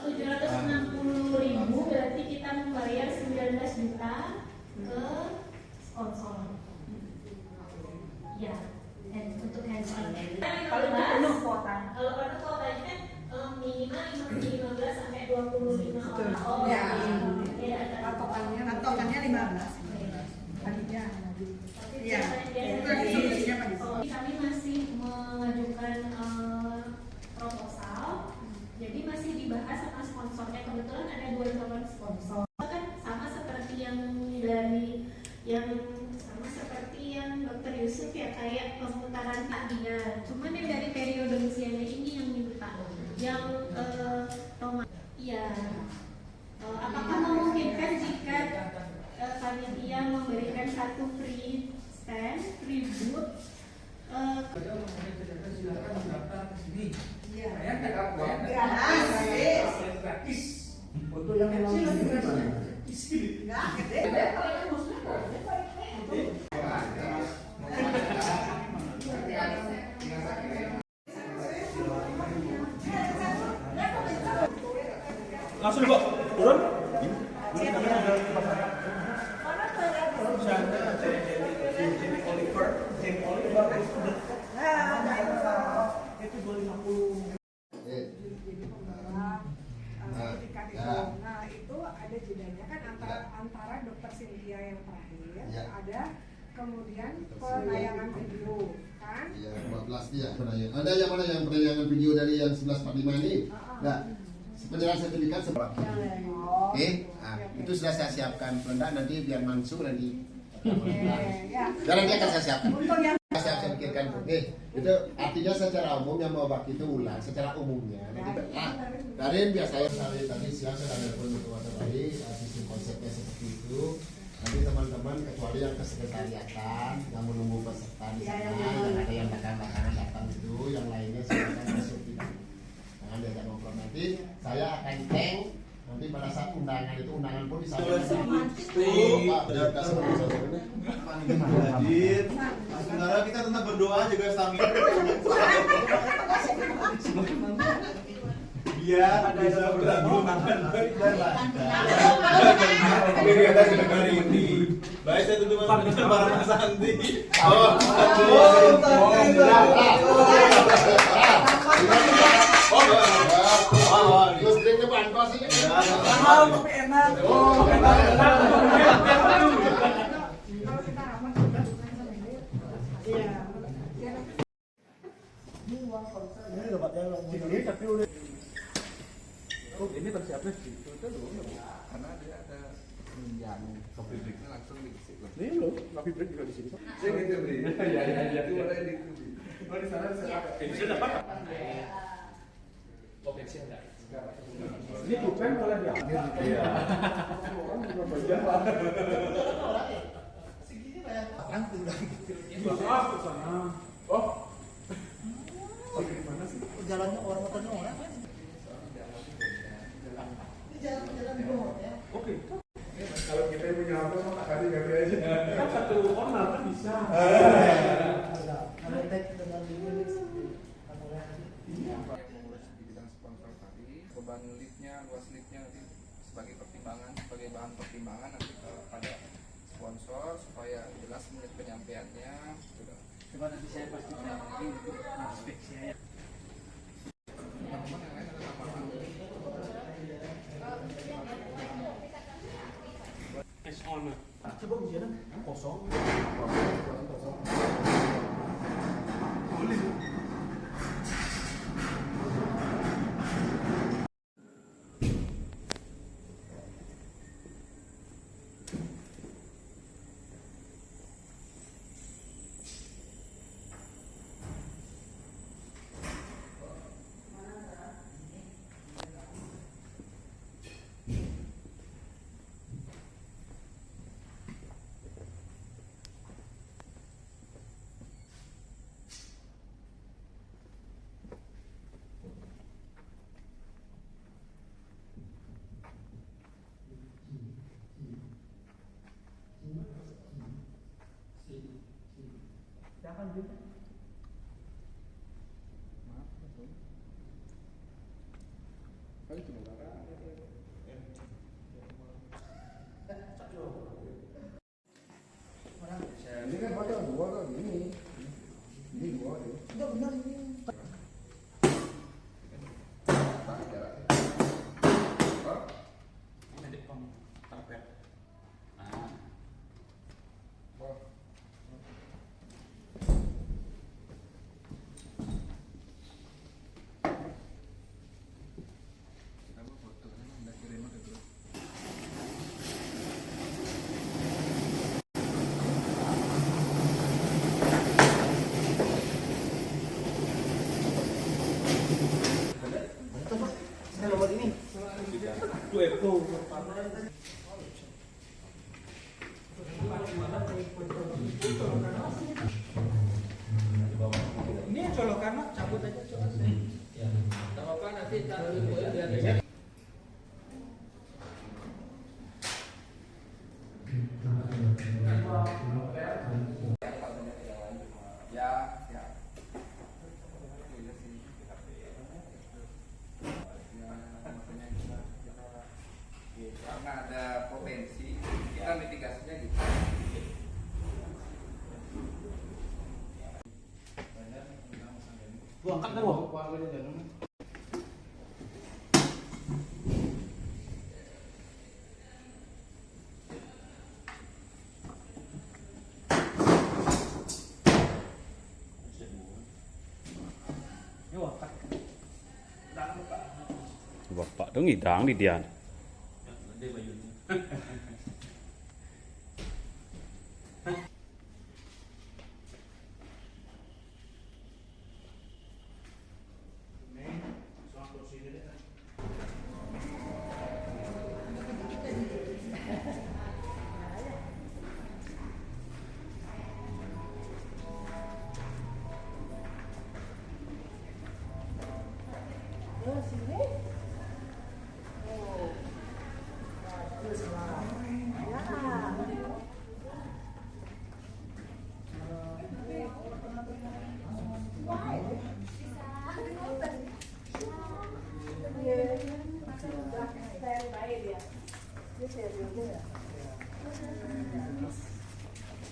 760.000 berarti kita membayar 19 juta ke sponsor. Ya, untuk hands on. Kalau penuh kuota. Kalau penuh kuotanya kan minimal 15 sampai 25 orang. Oh ya. Patokannya 15. Tadinya. Iya. Kami masih mengajukan proposal. Jadi masih dibahas sama sponsornya. Kebetulan ada 2 calon sponsor. Kan sama seperti yang Dr. Yusuf ya, kayak pemutaran tadinya. Cuman yang dari periode usianya ini yang minta. Yang iya. Apakah memungkinkan jika panitia memberikan satu free stand, free booth? Silakan mendaftar ke sini. Iya. Gratis. Untuk yang kecil Enggak, gede. Langsung kok turun. Itu 250. Sertifikat itu. Nah, itu ada jedanya kan antara Dokter Cynthia yang terakhir, ada kemudian penayangan video kan? Iya, 14 dia penayangan. Ada yang mana yang penayangan video dari yang 1145 ini? Nah, penjelasan sertifikat seperti oke, nah, itu sudah saya siapkan. Peledak nanti biar Mansur nanti. Dan nanti akan saya siapkan. Untuk yang Saya pikirkan, itu artinya secara umum yang mau bak itu ulang secara umumnya. Karin biasanya tadi siang saya telepon ketua tadi, sistem konsepnya seperti itu. Nanti teman-teman kecuali yang kesekretariatan yang menunggu peserta di sana, yang ada yang belakangan datang itu, yang lainnya silakan masuk tidak. Jangan diajak ngobrol nanti. Saya akan tank. Nanti pada saat undangan itu undangan pun disampaikan. Hadir. Sementara kita tetap berdoa juga stamina. Biar bisa berlangsung dengan baik dan lancar. Oke, kita sudah kali ini. Baik, saya tutup dengan para Mas Santi. Terus drinknya bantos sih. mahal tapi enak. Oh, enak. Kalau kita rapat juga sama ini. Iya. Ini uang konser. Ini dapat yang ini tapi udah. Oh, ini persiapnya gitu tuh loh. Karena dia ada yang kopi breaknya langsung diisi. Ini loh, kopi break juga di sini. Saya gitu beli. Iya. Itu boleh di. Oh di sana saya. Bisa dapat? Potensi enggak? Ini bukan boleh diambil. Iya. Bagian lah. Segini banyak orang tinggal gitu. Ah, ke sana. Oh. Oh, gimana sih? Jalannya orang motornya orang kan? Jalan di bawah ya. Oke. Kalau kita yang punya apa mah kasih aja. Kan satu corner kan bisa. Ada tag dengan ini. Beban leadnya, luas leadnya nanti sebagai pertimbangan, sebagai bahan pertimbangan nanti pada sponsor supaya jelas menit penyampaiannya. Coba nanti saya pastikan lagi untuk aspek saya. Teman-teman yang lain ada tambahan. It's on. Coba ujian kosong. Ini colokan mah cabut aja coloknya. Ya. Enggak apa-apa nanti taruh biar karena ada potensi kita mitigasinya gitu. Gua angkat kan, Wah. Bapak dong ngidang di dia.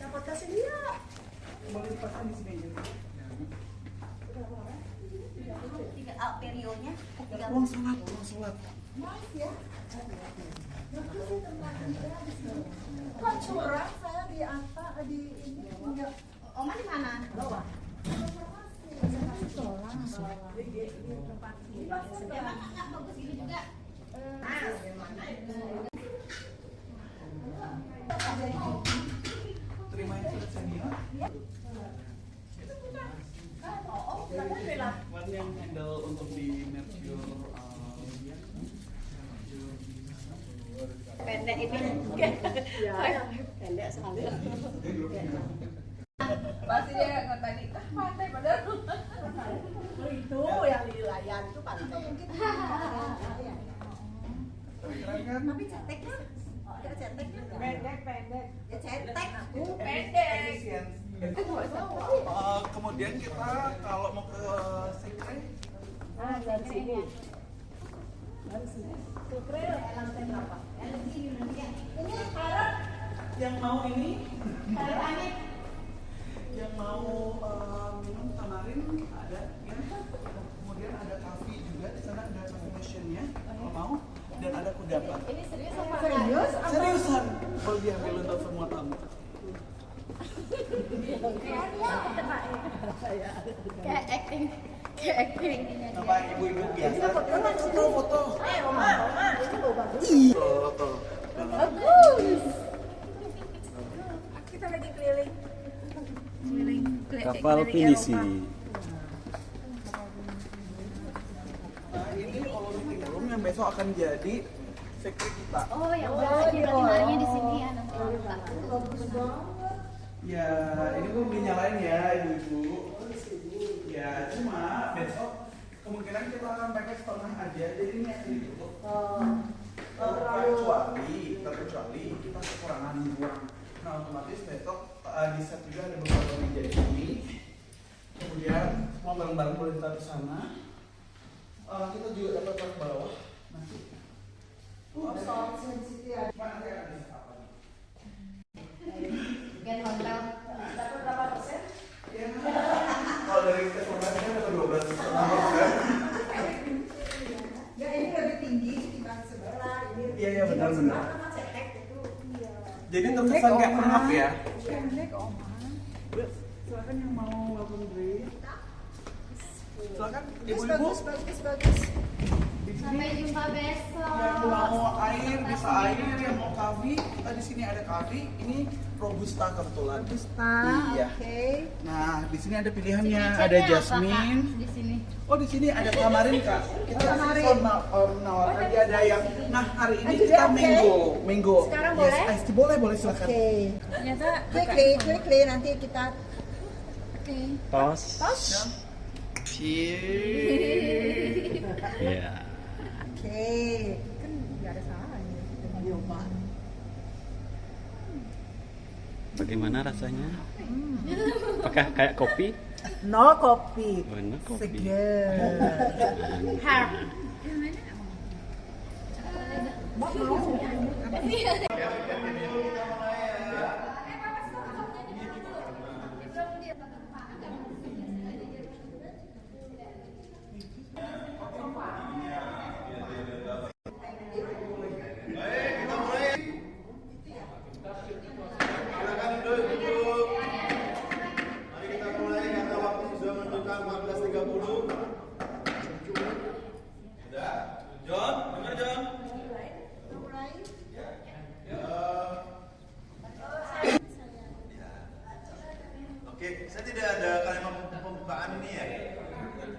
Dapat kasih dia. Perionya Ruang sholat. Kok curang saya di apa di ini enggak. Oma di mana? Bawah. Emang nggak bagus ini juga. Terima yang sudah saya Mana yang handle untuk di Mercure Pendek ini. Ya, pendek sekali. Pasti dia tadi pantai padahal. Itu yang di layar itu pantai. Tapi cetek kan? Ya cetek kan? Pendek. Ya cetek. Pendek. kemudian kita kalau mau ke sekre Dari sini. Dari sini. Sekre lantai berapa? Ini harap yang mau ini aneh. yang mau minum tamarin ada ya. Kemudian ada kafe juga di sana, ada coffee-nya kalau mau, dan ada kudapan. Ini serius apa? Serius? Seriusan mau diambil untuk semua tamu. Kayak acting. Kayak acting. Apa ibu-ibu biasa? Foto. Oma. Ini lo bagus. Foto. Bagus. Kita lagi keliling. Kapal pinisi. Nah, ini all meeting room yang besok akan jadi sekre kita. Oh, yang berarti pertimbangannya di sini ya nanti. Bagus banget. Ya, ini belum dinyalain ya ibu-ibu. Ya, cuma besok kemungkinan kita akan pakai setengah aja, jadi ini akan ditutup. Terkecuali kita kekurangan ruang. Nah, otomatis besok di set juga ada beberapa meja di sini. Kemudian semua barang-barang boleh ditaruh ke sana. Kita juga dapat taruh ke bawah. Nanti. Soal sensitif ya. Nanti akan bisa apa? Gen hotel. Dapat berapa persen? Ya, kalau dari keseluruhannya dapat 12%. Ya ini lebih tinggi dibanding sebelah. Iya, benar-benar. Cetek itu. Iya. Jadi terkesan kayak pengap ya. Pendek Oma. Silakan yang mau welcome drink. Silakan Bagus, ibu-ibu. bagus. Di sini Sampai jumpa besok. yang mau air bisa air, yang mau kafe, di sini ada kafe. Ini robusta kebetulan. Robusta, Iya. oke. Nah, di sini ada pilihannya, Signature-nya ada apa, Kak? jasmine. Di sini. Oh, di sini ada tamarin, Kak. Kita menawarkan dia ada yang. Nah, hari ini Juga kita oke. mango. Sekarang Yes, boleh? iced tea boleh silakan. Oke. Ternyata Quickly, nanti kita Tos. Cheers. Ya. oke. Kan nggak ada salahnya dengan nyoba. Bagaimana rasanya? Apakah kayak kopi? No kopi. Mana kopi? Seger. Harp. Silakan duduk. Mari kita mulai karena waktu sudah menunjukkan 14.30. Sudah? John, dengar John? Oke, saya tidak ada kalimat pembukaan ini ya.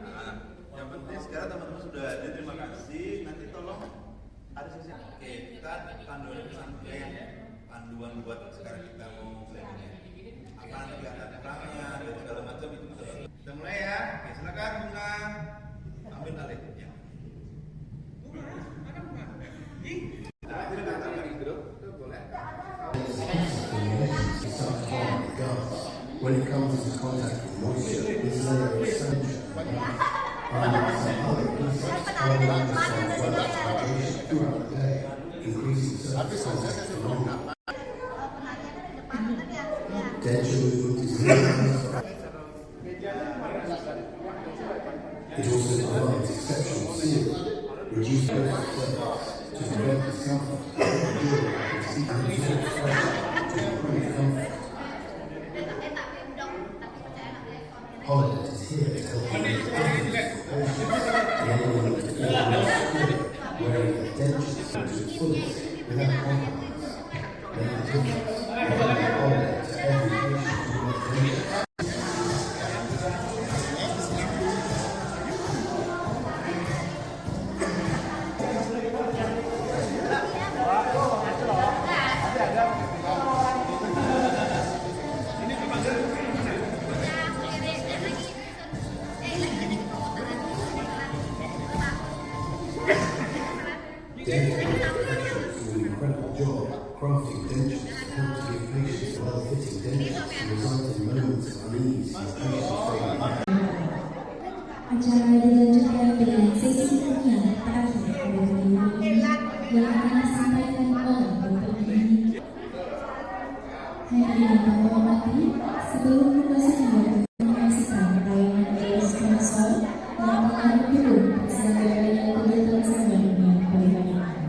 Nah, yang penting sekarang teman-teman sudah ada, terima kasih. Nanti tolong ada sesi. Oke, kita panduan buat sekarang kita mau planning. Apa nanti kelihatan terangnya dan segala macam itu kita mulai ya. Oke, silakan Bunga. Ambil alih ya. Kita katakan itu boleh. When it comes into contact with moisture, this layer of sunshine throughout the day increases surface contact along. Denture movement is it also provides exceptional seal, reducing to prevent discomfort, and absorb pressure to improve comfort. Holiday is here to help you wearing a dentures to its fullest without compromise. Make a difference. Holiday to every patient who has dentures. Crafting dentures to help to give patients well-fitting dentures to result in moments of unease in patients' daily life. Acara dilanjutkan dengan sesi tanya terakhir pada hari ini yang akan disampaikan oleh Bapak Ini. Hadirin yang terhormati, sebelum memasuki menyaksikan tayangan dari sponsor yang telah mendukung penyelenggaraan kegiatan sebenarnya pada hari ini.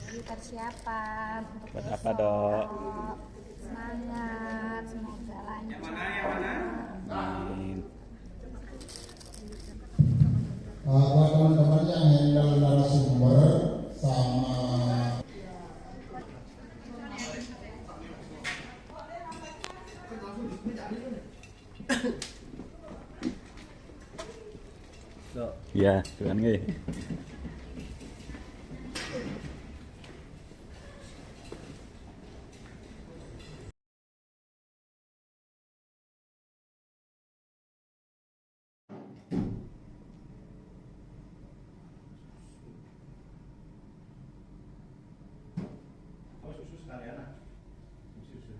Persiapan untuk Buat besok. apa, Dok? Semangat, semoga lancar. Amin. Buat teman-teman yang handle narasumber sama Ya, tuan nggih. Oh, susu sekalian ah. Susu.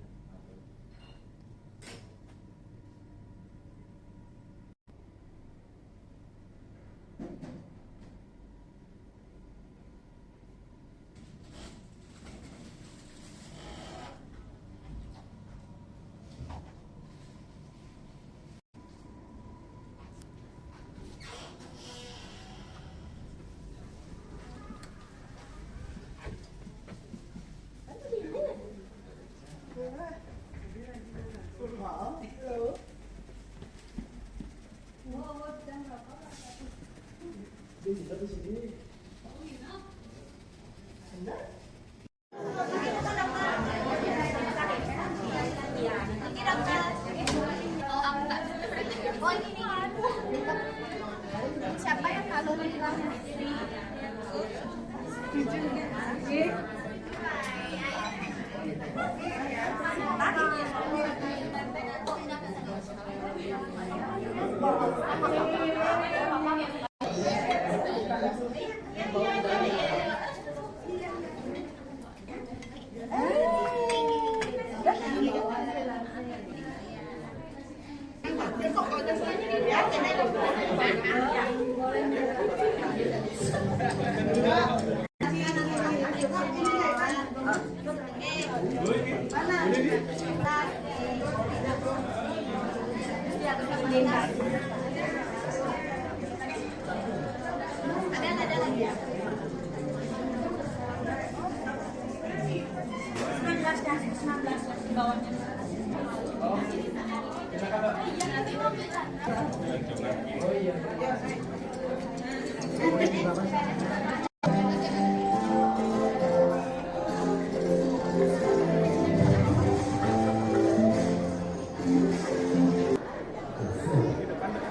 Siapa yang kalau bilang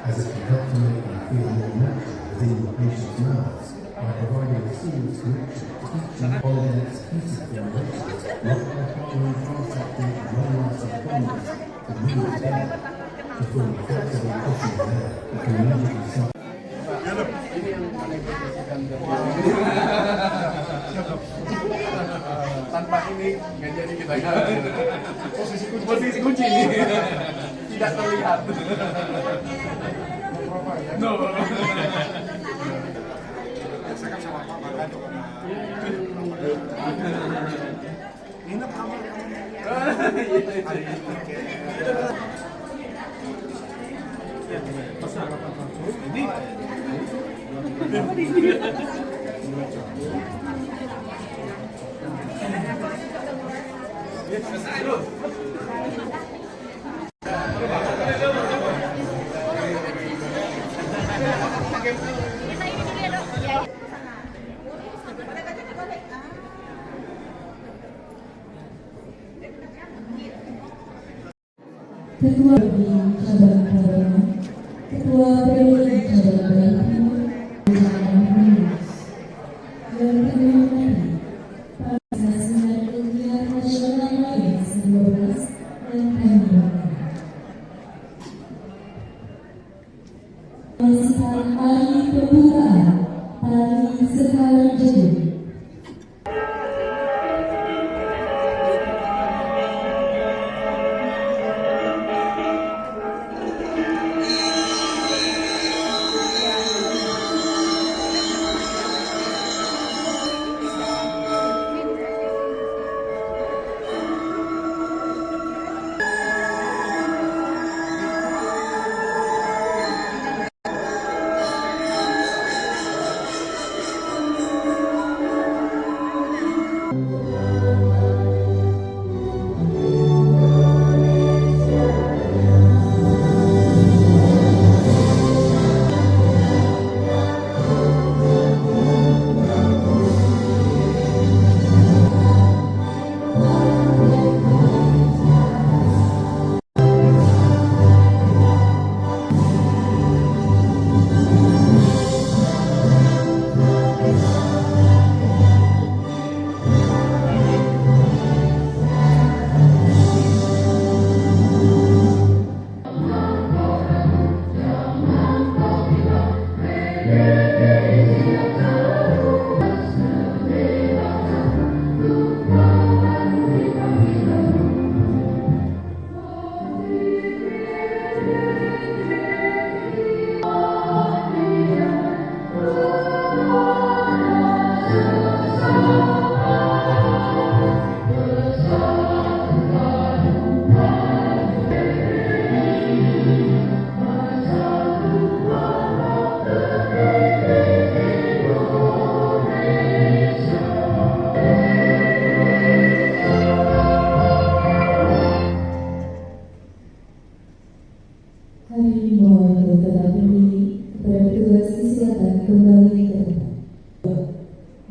as it can help to make them feel more natural within the patient's mouths by providing a seamless connection to each and all of its pieces of formulations, not by following fast-acting and long-lasting formulas that move together to form effective and possible air that can magically stop. Tanpa ini nggak jadi kita posisi kunci ini tidak terlihat. No. Saya sama Pak makan tuh nginep kamar Ketua di Cabang Karena, Ketua PDI Cabang Baiku, Wilayah Minus, yang kami Pak Sasinar Ilmiah Nasional Lain 12 yang kami hormati. Pembukaan hari pembukaan Tari Sekar Jeding.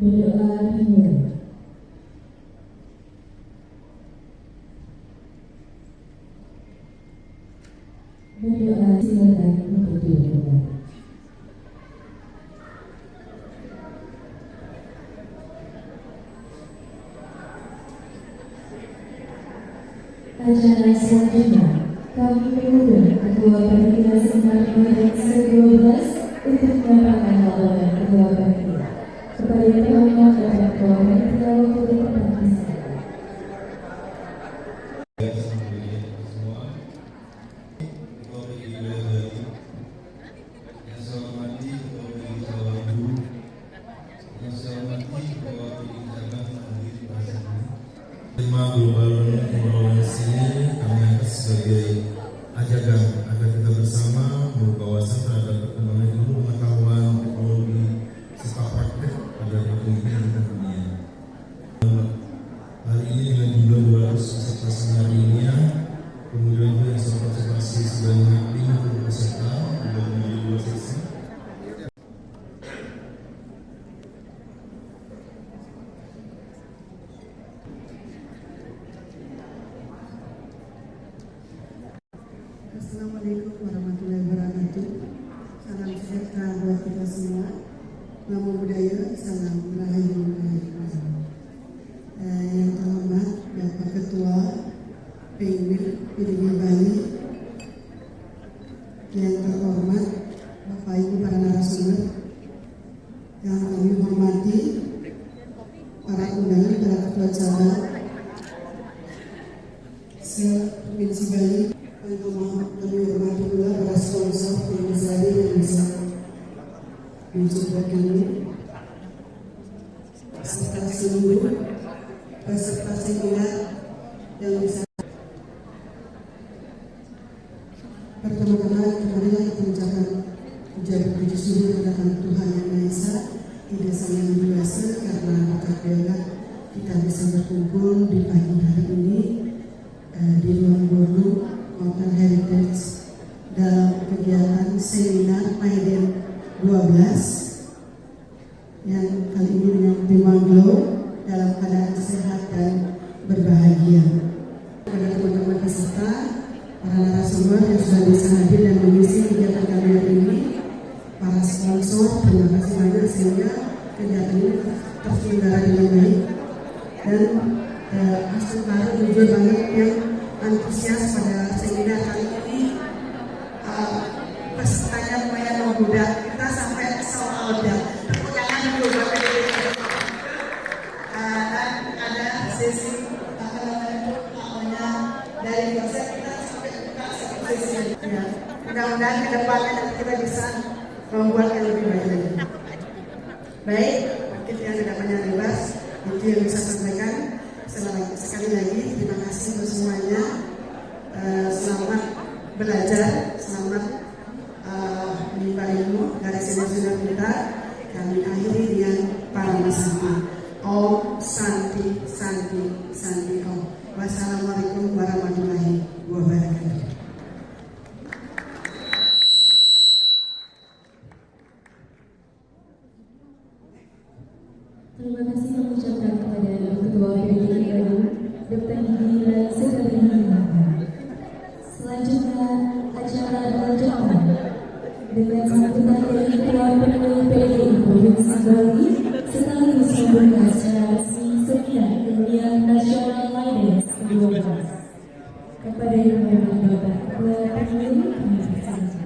Berdoa dimulai. Berdoa silakan untuk dimulai. Acara selanjutnya, kami mengundang Ketua Panitia Seminar Mahir ke-12 untuk menyampaikan laporan Ketua Panitia. Kepada penonton dan Ketua Panitia waktu dipersilakan. Tema global awareness ini kami angkat sebagai ajakan agar kita bersama membuka wawasan terhadap perkembangan ilmu pengetahuan teknologi serta praktek pada kepemimpinan kita dunia. Hari ini dengan jumlah 200 peserta seminar ilmiah, kemudian juga yang partisipasi sebanyak 50 peserta dibagi menjadi 2 sesi. Assalamualaikum warahmatullahi wabarakatuh. Salam sejahtera buat kita semua. Namo Buddhaya, salam rahayu. Yang terhormat Bapak Ketua PIMIL PDG Bali, yang terhormat Bapak Ibu para narasumber, yang kami hormati para undangan, para ketua cabang se-Provinsi Bali. Kami hormati pula para sponsor yang bisa hadir dan bisa mensupport kami, serta seluruh peserta seminar yang bisa. Pertama-tama marilah kita mengucapkan puja puji syukur kepada Tuhan Yang Maha Esa, Tidak Sang Yang Kuasa, karena berkat Dia kita bisa berkumpul di pagi hari ini di ruang Bornu Mountain Heritage dalam kegiatan seminar Mahir 12 yang kali ini dengan tema Glow dalam keadaan sehat dan berbahagia. Kepada teman-teman peserta, para narasumber yang sudah bisa hadir dan mengisi kegiatan kami hari ini, para sponsor, terima kasih banyak sehingga kegiatan ini terselenggara dengan baik. Dan Astagfirullah jujur banget yang antusias pada seminar kali ini. Pesertanya lumayan membludak, kita sampai sold out ya. Tepuk tangan dulu buat PDG. Dan ada sesi namanya dari konsep kita sampai buka sesi ya. Mudah-mudahan ke depannya nanti kita bisa membuat yang lebih baik lagi. Baik, mungkin yang tidak banyak bebas itu yang bisa sampaikan. Sekali lagi terima kasih untuk semuanya. Selamat belajar, selamat menimba ilmu dari senior-senior kita. Kami akhiri dengan Parama Santi. Om Santi Santi Santi Om. Wassalamualaikum warahmatullahi wabarakatuh. Terima kasih mengucapkan kepada Ketua PDG Dr. Gigi Sekalian. Selanjutnya acara dilanjutkan dengan sambutan dari Ketua PDG Provinsi Bali sekaligus membuka acara resmi Seminar Ilmiah Nasional Mahir ke-12. Kepada yang menghormati Bapak Ketua PDG kami persilakan.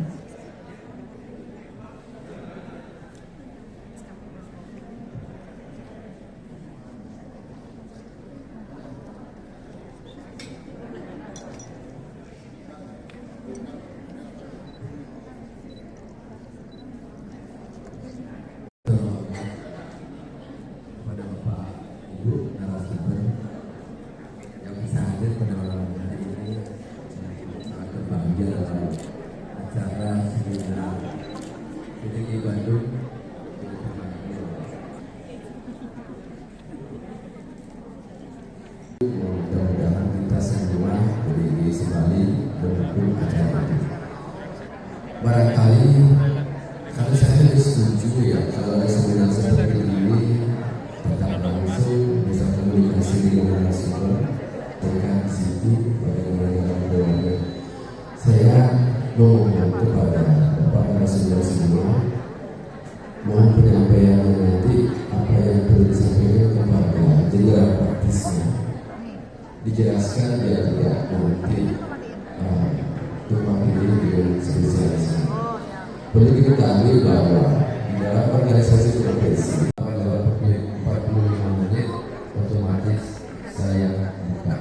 Kepada Bapak Ibu narasumber yang bisa hadir pada malam hari ini, sangat berbahagia dalam acara seminar PDG Bandung. Mudah-mudahan kita semua PDG Bali mendukung acara ini. Barangkali kalau saya setuju ya, kalau ada seminar seperti ini kami bahwa di dalam organisasi profesi akan dalam 45 menit otomatis saya buka.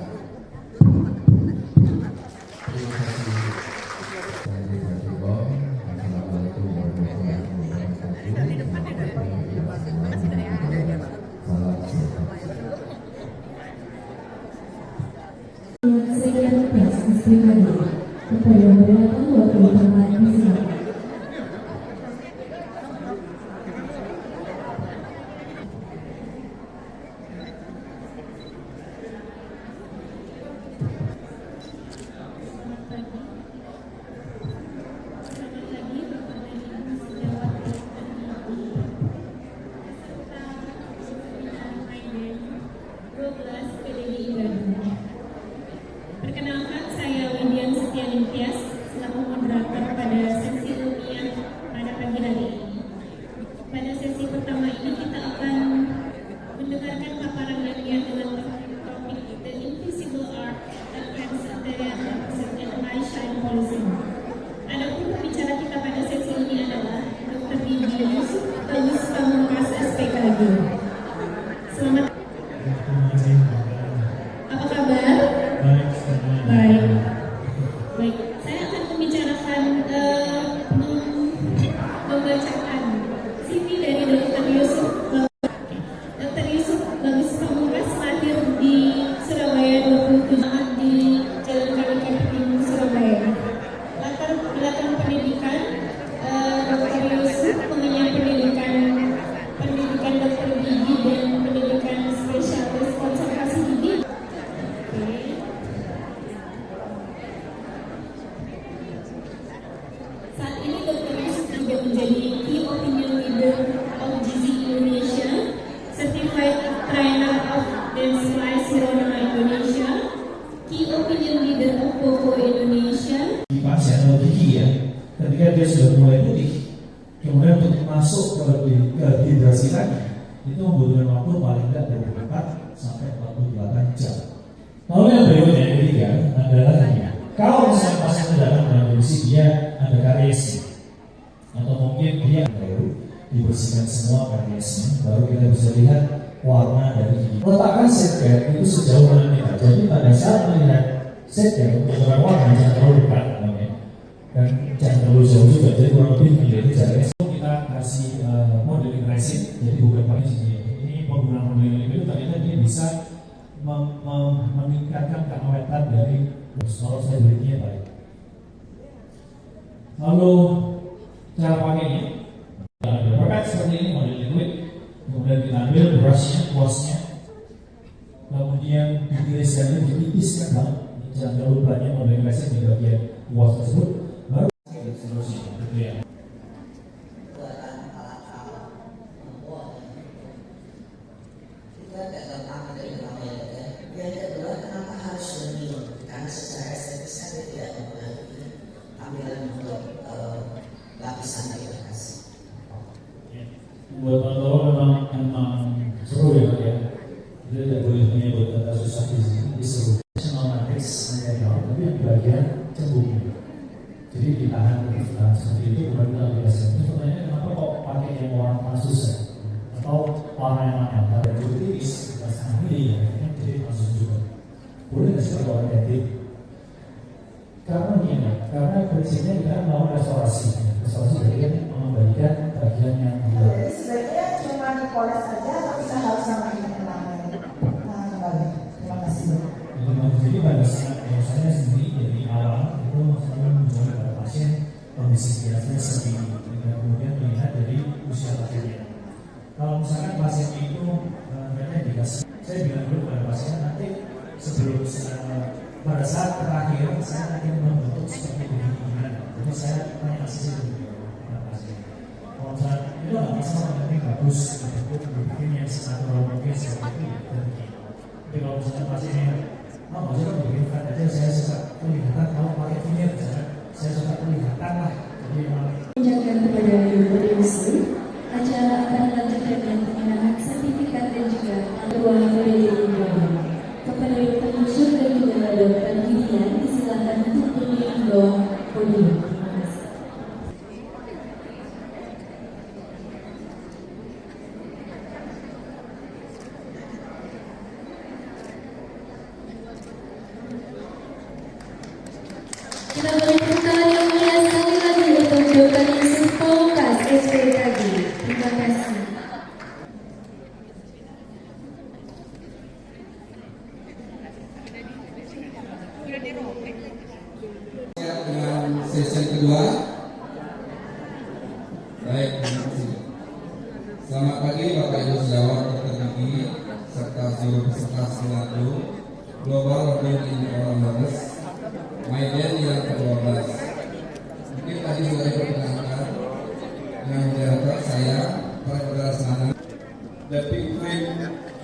Terima kasih. Saya Desi Bom. Assalamualaikum warahmatullahi wabarakatuh. Salam sehat. Sekian pers pribadi kepada beberapa wakil tempat di sini. Perkenalkan, saya Windian Setianintias selaku moderator pada sesi ilmiah pada pagi hari ini. Pada sesi pertama ini kita akan mendengarkan paparan ilmiah dengan topik The Invisible Art That Transcendent and High Shine Policing. Adapun pembicara kita pada sesi ini adalah Dr. Bibi Yusuf Bagus Pamungkas SPKG. Selamat. Apa kabar? Baik. Baik. Saya akan membicarakan membacakan CV dari Dr. Yusuf. Dr. Yusuf Bagus Pamungkas lahir di Surabaya 27 di Jalan Kalikanting, Surabaya. Latar belakang pendidikan, Dr. Yusuf mengenyam pendidikan dokter gigi dan pendidikan spesialis konservasi gigi. Saat ini Dr. Yusuf juga menjadi Key Opinion Leader of Gizi Indonesia, Certified Trainer of Dance Class Sirona Indonesia, Key Opinion Leader of Koko Indonesia. Di pasien atau gigi ya, ketika dia sudah mulai putih, kemudian untuk masuk ke dehidrasi lagi, itu membutuhkan waktu paling tidak 24 sampai 48 jam. Lalu yang berikutnya yang ketiga adalah kalau misalnya pasien datang dengan kondisi dia ada kariesnya, atau mungkin dia baru dibersihkan semua kariesnya, baru kita bisa lihat warna dari gigi. Letakkan setcap itu sejauh mana kita. Jadi pada saat melihat setcap ukuran warna jangan terlalu dekat, dan jangan terlalu jauh juga. Jadi kurang lebih menjadi jaraknya. Kita kasih modeling resin, jadi bukan pakai sini. Ini penggunaan modeling itu ternyata dia bisa meningkatkan keawetan dari kalau saya belinya baik. Lalu cara pakainya, ada berkat seperti ini model liquid, kemudian kita ambil brushnya, kuasnya, kemudian ditiriskan, ditipiskan bang, jangan terlalu banyak model resin di bagian kuas tersebut, baru seterusnya, gitu ya. Yang kedua, kenapa harus berminum? Karena secara estetis saya tidak mempengaruhi tampilan untuk lapisan hidratasi. Buat orang memang seru ya, kita tidak boleh menyebut kata susah di sini, seru. Matrix material, tapi yang bagian cembungnya. Jadi ditahan seperti itu, kemudian kita biasa. Itu pertanyaannya kenapa kok pakai yang warna susah atau warna yang mana? Ada yang tipis, kita setengah mili ya, jadi masuk juga. Boleh nggak sih kalau edit? Karena gini, karena prinsipnya kita mau restorasi berarti mengembalikan bagian yang jadi sebaiknya cuma dipoles saja atau kita harus sama dengan lain? Nah, kembali. Terima kasih. Jadi pada saat saya sendiri jadi awal itu selalu mencoba pada pasien kondisi biasanya segini, dan kemudian melihat dari usia pasiennya. Kalau misalkan pasien itu mereka dikasih, saya bilang dulu pada pasien nanti sebelum pada saat terakhir saya akan membentuk seperti begini. Jadi saya tanya asisi dulu pada pasien. Kalau misalnya itu nggak masalah, tapi bagus untuk bikin yang senatural mungkin seperti itu. Tapi kalau misalnya pasiennya maksudnya begini aja, saya suka kelihatan kalau pakai finger, saya suka kelihatan lah. Jadi Menjaga kepada Dr. Yusuf, acara akan dilanjutkan dengan pengenalan sertifikat dan juga kedua model ini. Kepada Dr. Yusuf dan juga Dr. Gideon, disilakan untuk berdiri di bawah podium. Terima kasih. seluruh peserta Sinatu Global Learning in Coronavirus Maiden yang ke-12. Mungkin tadi sudah diperkenalkan dengan moderator saya, para saudara semangat. The Pink Flame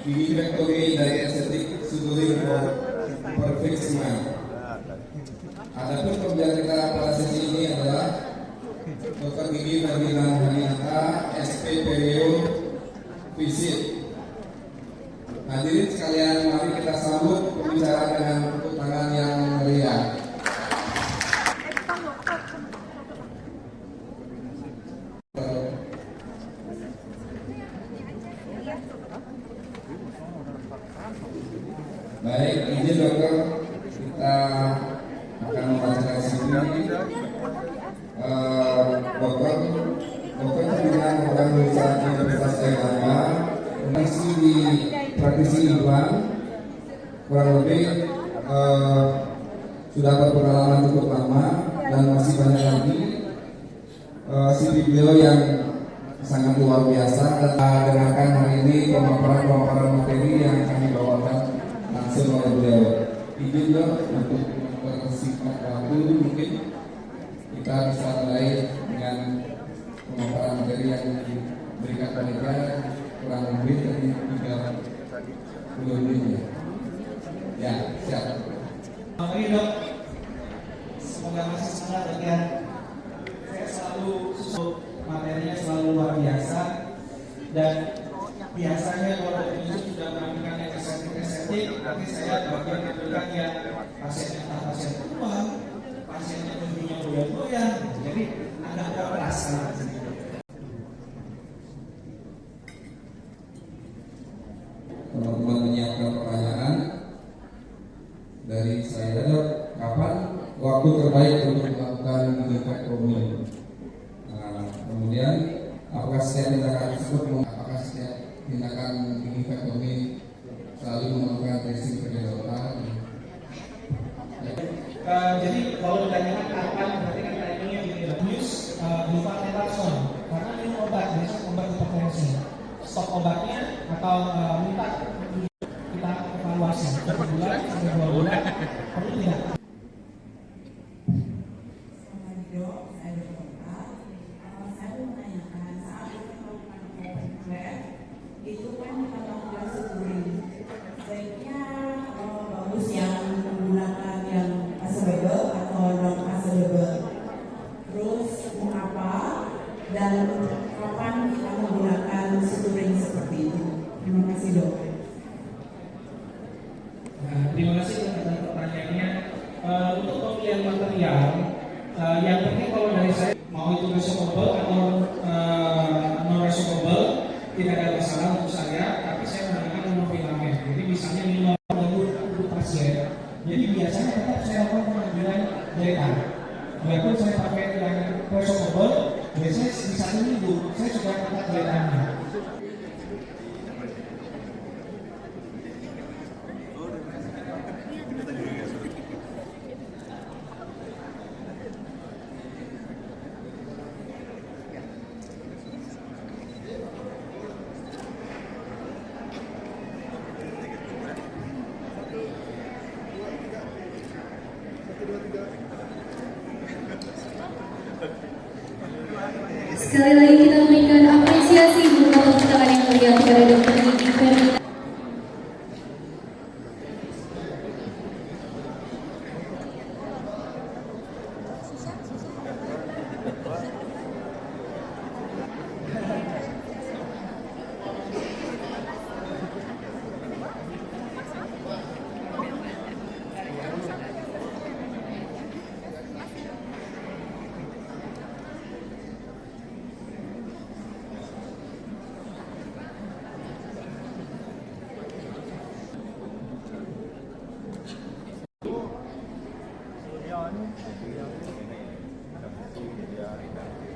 Gigi Factory dari Estetik Suturing for Perfect Smile. Adapun pembicara kita pada sesi ini adalah Dr. Gigi Ferdinand Haninata, SP Perio Visit. Hadirin sekalian, mari kita sambut pembicara dengan tepuk tangan yang meriah. Baik, izin dokter, kita akan membacakan sini. Dokter Ferdinand merupakan lulusan Universitas Erlangga, mengisi di praktisi iklan, kurang lebih sudah berpengalaman cukup lama dan masih banyak lagi CV beliau yang sangat luar biasa. Kita dengarkan hari ini pemaparan materi yang kami bawakan langsung oleh beliau. Izin dok untuk mempersingkat waktu, mungkin kita bisa mulai dengan pemaparan materi yang diberikan panitia kurang lebih dari 30 menit. Ya, siap. Mari dok, semoga masih semangat ya. Saya selalu materinya selalu luar biasa dan biasanya kalau ini sudah melakukan yang estetik, nanti saya bagian memberikan yang pasien tua, pasien yang punya goyang-goyang, jadi agak terasa. Teman-teman menyiapkan pertanyaan dari saya, dok, kapan waktu terbaik untuk melakukan gigectomy? Kemudian apakah setiap tindakan gigectomy selalu melakukan tracing ke dokter? Jadi kalau ditanyakan kapan, berarti kan timingnya gini, use glucocorticoid karena minum obat, biasanya obat hipertensi. Stop obatnya atau minta kita evaluasi 1 bulan sampai 2 bulan, perlu tidak? Itu kan kalau sudah suturing, sebaiknya bagus yang menggunakan yang available atau non available. Terus mengapa dan kapan kita menggunakan suturing seperti itu? Terima kasih dok. Nah, terima kasih atas pertanyaannya. Untuk pemilihan material, yang penting kalau dari saya mau itu resorbable atau non resorbable tidak ada masalah untuk saya, tapi saya menggunakan monofilament. Jadi misalnya minum untuk pasien. Jadi biasanya tetap saya lakukan pengambilan data. Walaupun saya pakai yang resorbable, biasanya di 1 minggu saya sudah dapat datanya. Sekali lagi kita berikan apresiasi berupa tepuk tangan yang meriah kepada Dr. Gigi Ferdinand.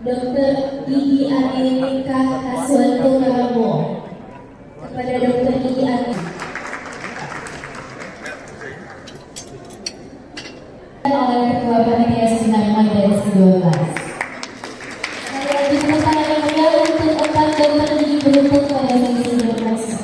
Dr. Gigi Anika Kaswanto Ramo. Kepada Dr. Gigi Anika oleh Ketua Panitia Seminar Maiden ke-12. Saya tepuk tangan yang meriah untuk 4 dokter gigi beruntung pada sesi berkasih.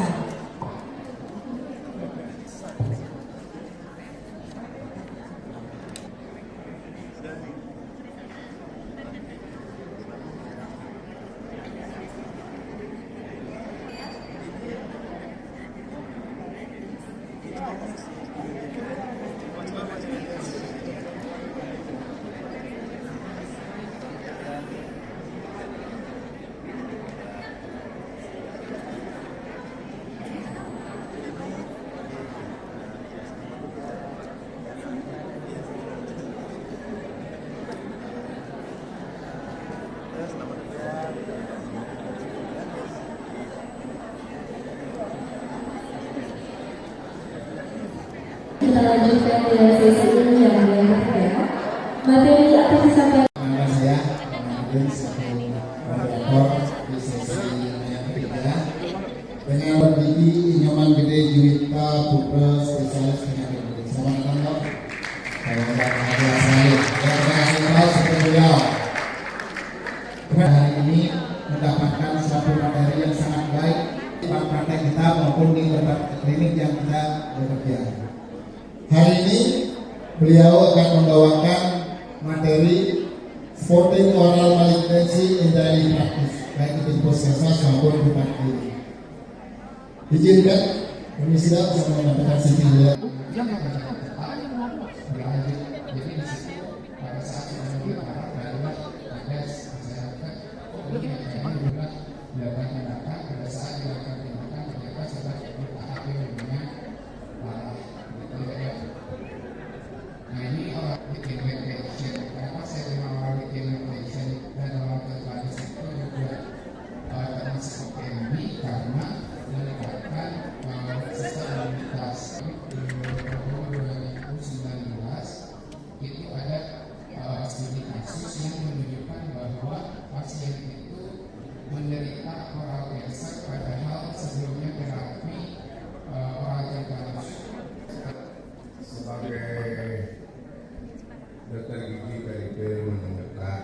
kita lanjutkan dengan sesi ini yang berikutnya. Materi akan disampaikan. Nama saya Muhammad sebagai moderator di sesi yang ketiga dengan berdiri Inyoman Gede Juwita Putra spesialis penyakit kulit. Selamat datang dok. Selamat datang saya. Terima kasih seperti beliau. Hari ini mendapatkan suatu materi yang sangat baik di praktek kita maupun di tempat klinik yang kita bekerja. Hari ini beliau akan membawakan materi Spotting Oral Malignancy in Daily Practice, baik itu di puskesmas maupun di klinik. Izinkan Komisi Dap sama menyampaikan sisi beliau. Dokter gigi PRIP menemukan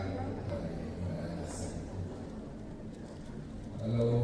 kalau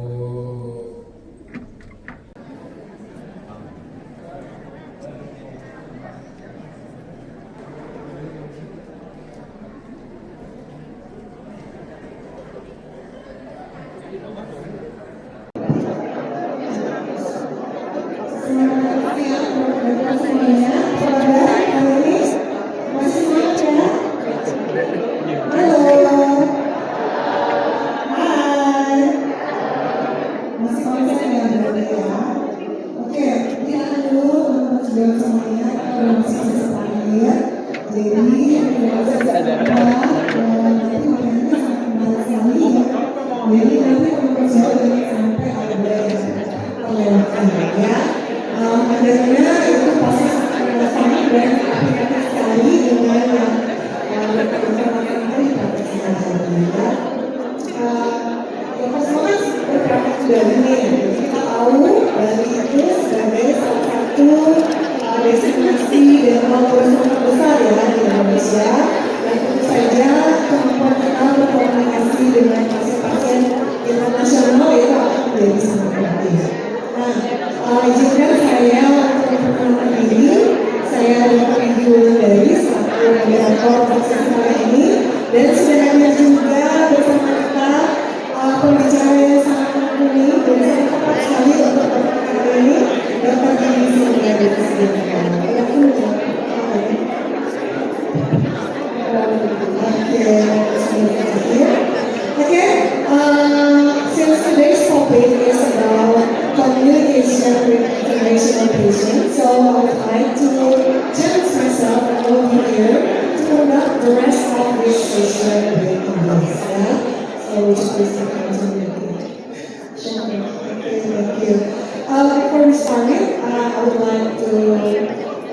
since today's topic is about communication with international patients, so I would like to challenge myself and all of you here to conduct the rest of this session with English. Yeah? So would you please continue? Sure. Thank you. Before we start, I would like to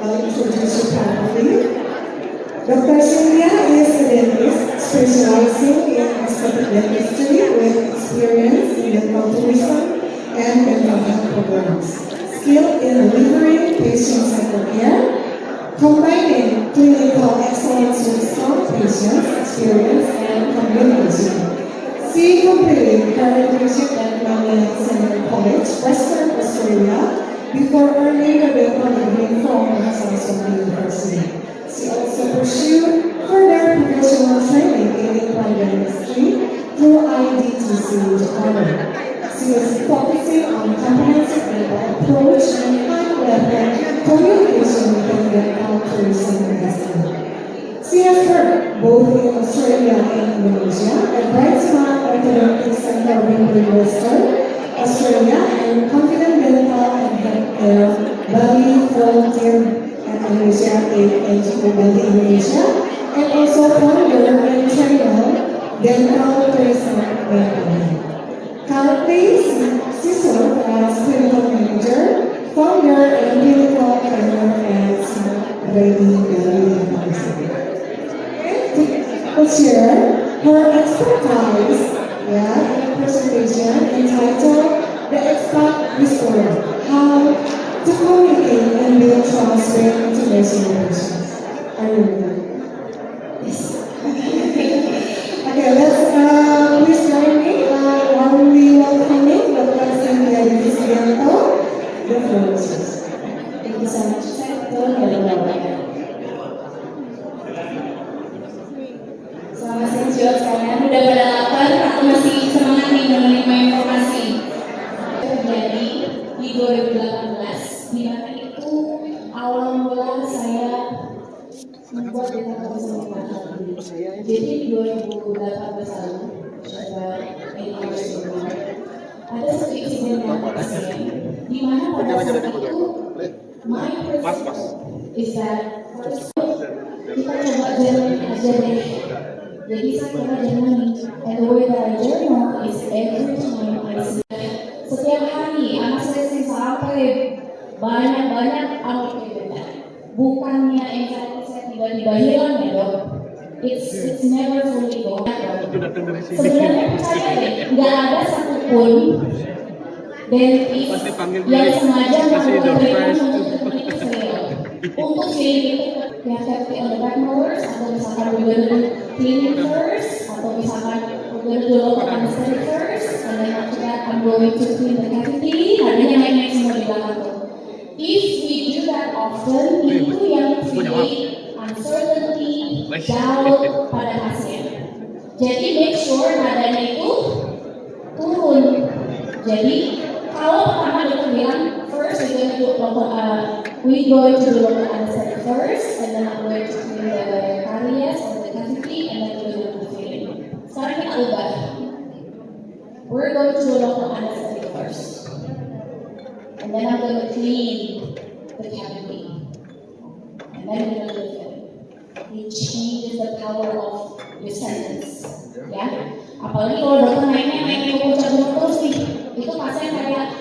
introduce you properly. Dr. Cynthia is a dentist specializing in aesthetic dentistry with experience in dental tourism and dental health programs, skill in delivering patient-centered care, combining clinical excellence with strong patient experience and communication. She completed her internship at Nanyang Senior College, Western Australia, before earning a dental degree from National University. She also pursued further professional training in implant dentistry through IDTC Jakarta. She is focusing on comprehensive dental approach and high-level communication with dental tourism industry. She has worked both in Australia and Indonesia at Brightsmart Orthodontic Center, Wimberley, Australia, and Confident Dental and Healthcare, Bali, Frontier, Indonesia, NGO Bali, Indonesia, and also founder and trainer Dental Tourism Bali. Currently, she serves as clinical manager, founder, and clinical trainer at how to communicate and build trust with international relations. Are you ready? Yes. Okay, please join me while we welcoming Dr. Cynthia Sugianto, the floor is yours. Thank you so much. Selamat siang juga sekalian. Udah pada lapar atau masih semangat nih menerima informasi? Terjadi di 2018, di mana itu awal mula saya membuat data bersama. Jadi di 2018 lalu, coba ada satu insiden yang saya, di mana pada saat itu my principle is that first kita coba jalanin aja deh. Jadi saya coba jalanin, and the way that I journal is every time I see. Setiap hari anak saya sih sampai banyak beda. Bukannya anxiety saya tiba-tiba hilang ya dok. It's never fully gone. Sebenarnya percaya deh, nggak ada satupun dentist yang sengaja memberikan untuk feeling itu ya seperti on the back molars, atau misalkan we're gonna cleaning first, atau misalkan we're gonna do local anesthetic first, and then after that I'm going to clean the cavity. Adanya lain-lain semua di belakang tuh. If we do that often, itu yang create uncertainty, doubt pada pasien. Jadi make sure nadanya itu turun. Jadi kalau pertama dokter bilang first we going to do local anesthetic first, and then I'm going to clean the caries or the cavity, and then we're going to do feeling. Sekarang kita ubah. We're going to do local anesthetic first, and then I'm going to clean the cavity, and then we're going to do feeling. It changes the power of your sentence, ya. Apalagi kalau dokter naiknya terus nih, itu pasien kayak,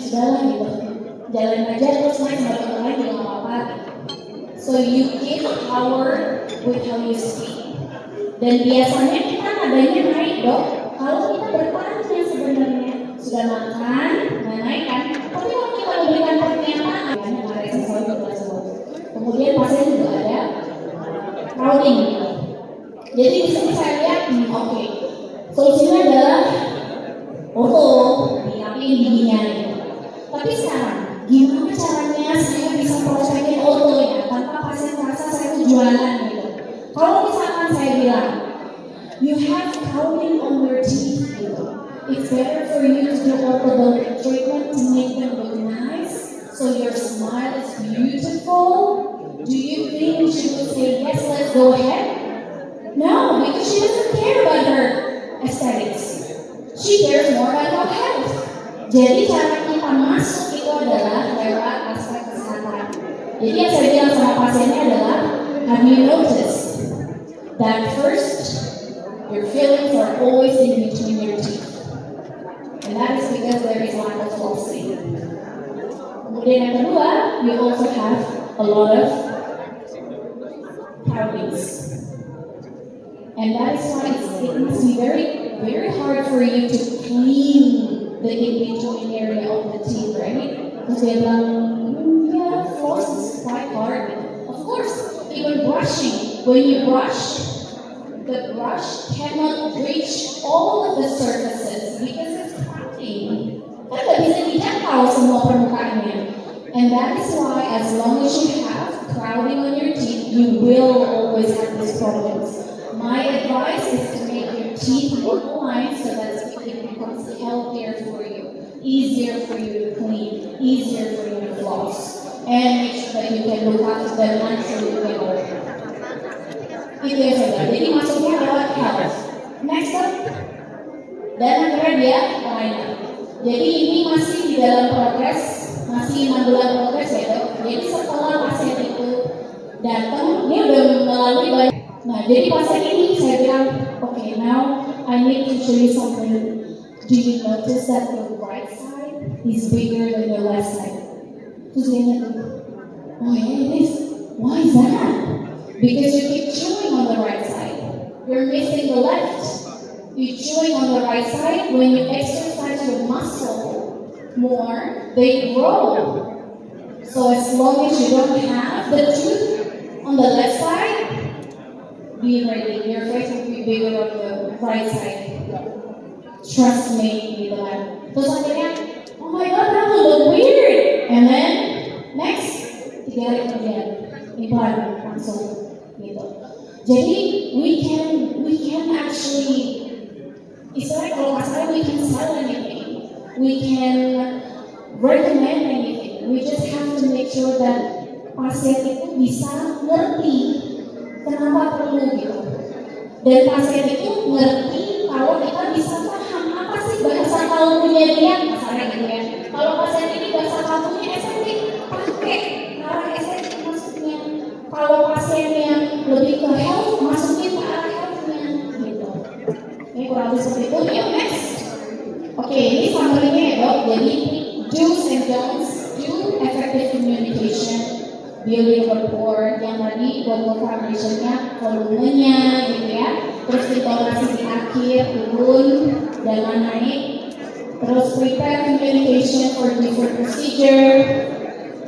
sudahlah gitu, jalan aja terus naik sama dokter lain juga nggak apa-apa. So you give power with how you speak. Dan biasanya kita nadanya naik dok, kalau kita bertanya sebenarnya sudah makan, nggak naik kan? Tapi kalau kita memberikan pernyataan, kemudian pasien juga ada crowding. Jadi di sini saya lihat, oke, solusinya adalah diapain giginya. Tapi sekarang, gimana caranya saya bisa prosekin otonya tanpa pasien merasa saya itu jualan gitu. Kalau misalkan saya bilang, you have crowding on your teeth gitu. It's better for you to do orthodontic treatment to make them look nice, so your smile is beautiful. Do you think she would say, yes, let's go ahead? No, because she doesn't care about her aesthetics. She cares more about her health. Jadi cara kita masuk itu adalah lewat aspek kesehatan. Jadi yang saya bilang sama pasiennya adalah, have you noticed that first, your feelings are always in between your teeth, and that is because there is lack of flossing. Kemudian yang kedua, you also have a lot of crowdings. And that is why it must be very, very hard for you to clean the in-between area of the teeth, right? Because they yeah, floss is quite hard. Of course, even brushing. When you brush, the brush cannot reach all of the surfaces because it's crowding. Kan nggak bisa dijangkau semua permukaannya. And that is why, as long as you have crowding on your teeth, you will always have these problems. My advice is to make your teeth more aligned so that it becomes healthier for you, easier for you to clean, easier for you to floss, and make sure that you can look after them until you get old. Itu yang saya bilang. Jadi masuknya lewat health. Next up, dan akhirnya dia alignment. Jadi ini masih di dalam progres, masih 6 bulan progres ya dok. Jadi setelah pasien itu datang, dia udah melalui banyak. Nah, jadi pasien ini saya bilang, okay, now I need to show you something. Do you notice that the right side is bigger than the left side? Terus dia bilang, oh yeah, it is. Why is that? Because you keep chewing on the right side. You're missing the left. You're chewing on the right side. When you exercise your muscle, more, they grow. So as long as you don't have the tooth on the left side, be ready. Your face will be bigger on the right side. Trust me, gitu kan. Terus akhirnya, oh my god, that will look weird. And then next, 3 hari kemudian, implan langsung gitu. Jadi we can actually, istilahnya kalau masalah we can sell anything, we can recommend anything. We just have to make sure that pasien itu bisa ngerti kenapa perlu gitu. Dan pasien itu ngerti kalau kita bisa paham apa sih bahasa kalbunya dia, misalnya gitu ya. Kalau pasien ini bahasa kalbunya estetik, pakai arah estetik maksudnya. Kalau pasien yang lebih ke health, masukin ke arah healthnya gitu. Ini kurang lebih seperti itu. Ya next. Oke, ini summary-nya ya dok. Jadi do's and don'ts, do effective communication, building rapport, yang tadi global foundation-nya, volumenya gitu ya. Terus intonasi di akhir turun, jangan naik. Terus prepare communication for different procedure.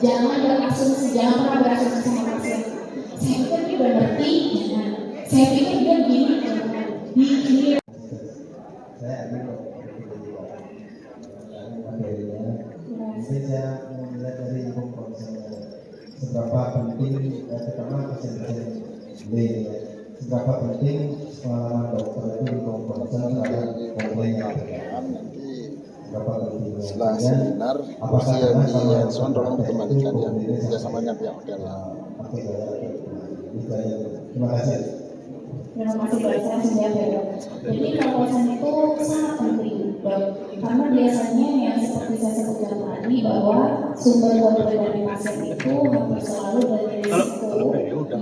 Jangan berasumsi, jangan pernah berasumsi sama pasien. Saya pikir dia udah ngerti, jangan. Saya pikir dia gini, jangan. Be clear. Mungkin saya melihat dari hukum konsen seberapa penting terutama pasien-pasien lain ya, seberapa penting pengalaman dokter itu hukum konsen terhadap komplainnya seberapa penting. Setelah seminar, apakah di Hanson tolong dikembalikan ya kerjasama dengan pihak hotel. Terima kasih. Terima kasih Pak, saya sudah ya. Jadi konsen itu sangat penting dok, karena biasanya yang seperti saya sebutkan tadi bahwa sumber gangguan dari pasien itu hampir selalu dari risiko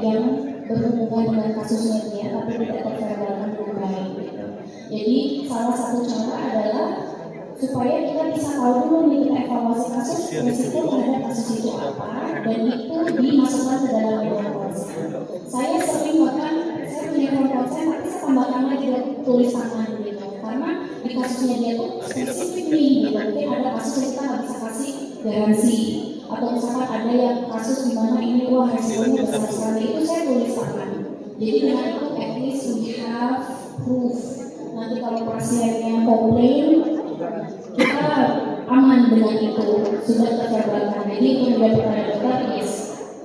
yang berhubungan dengan kasusnya dia, tapi tidak terverbalkan dengan baik. Jadi salah satu cara adalah supaya kita bisa tahu dulu nih, kita evaluasi kasus, risiko terhadap kasus itu apa, dan itu dimasukkan ke dalam evaluasi. Saya sering bahkan saya punya konsen, tapi saya tambahkan lagi tulis tangan gitu, karena di kasusnya dia tuh spesifik nih gitu. Mungkin ada kasus yang kita nggak bisa kasih garansi, atau misalkan ada yang kasus di mana ini wah resikonya besar sekali, itu saya tulis tangan. Jadi dengan itu at least we have proof. Nanti kalau pasiennya komplain, kita aman dengan itu, sudah terverbalkan. Jadi kemudian pertanyaan dokter is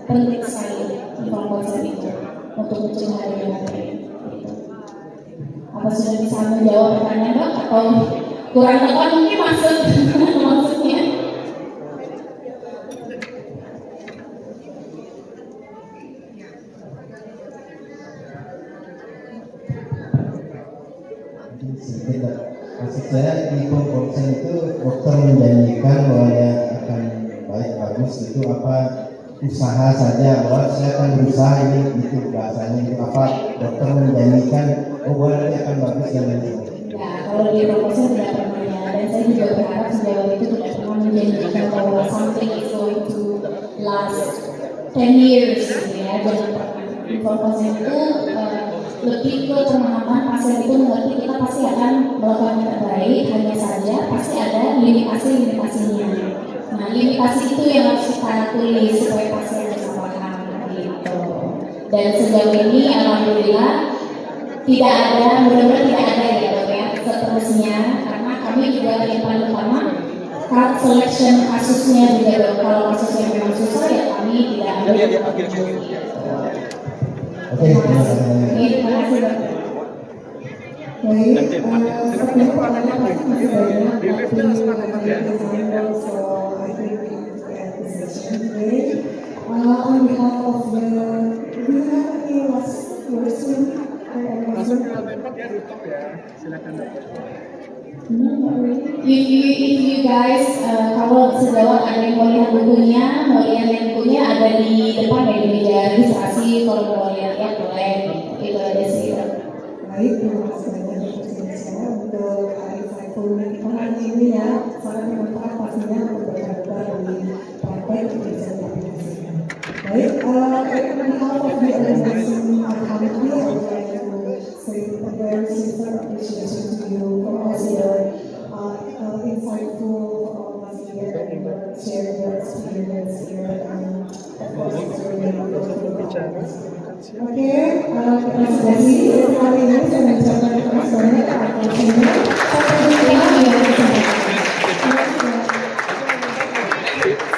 penting sekali informasi itu untuk mencegah degeneratif. Apa sudah bisa menjawab pertanyaan dok atau kurang tepat mungkin maksudnya? Maksud saya di konsen itu dokter menjanjikan bahwa dia akan baik bagus itu apa usaha saja, bahwa saya akan berusaha ini itu bahasanya itu apa dokter menjanjikan bahwa dia akan bagus dan lain-lain. Ya kalau di konsen tidak pernah ya, dan saya juga berharap sejauh itu tidak pernah menjanjikan bahwa something is going to last 10 years gitu ya. Jangan pernah. Di konsen itu lebih ke pemahaman pasien itu mengerti kita pasti akan melakukan yang terbaik, hanya saja pasti ada limitasinya. Nah limitasi itu yang harus kita tulis supaya pasien bisa paham gitu. Dan sejauh ini alhamdulillah tidak ada, mudah-mudahan tidak ada ya dok ya seterusnya, karena kami juga yang paling utama selection kasusnya juga dok. Kalau kasusnya memang susah ya kami tidak ada. Oke, terima kasih. Terima kasih dok. Baik, sepertinya pertanyaannya masih banyak, tapi so I think we need to end the session today. On behalf of the, do you have any last words to langsung ke lantai 4 ya, rooftop ya, silakan dok. If you guys kalau sejauh ada yang mau lihat bukunya, ada di depan ya di meja registrasi. Kalau mau lihat boleh, itu ada sih. Baik, terima kasih banyak saya untuk insightful kita hari ini ya, sangat bermanfaat pastinya untuk benar-benar di praktek bisa diaplikasikan. Baik, on behalf of the organization Alhamdulillah, I would like to say a very sincere appreciation to you for all your insightful share their experience here. Of course, it's really wonderful. Oke, terima kasih. Kali ini saya mengucapkan terima kasih atas ini.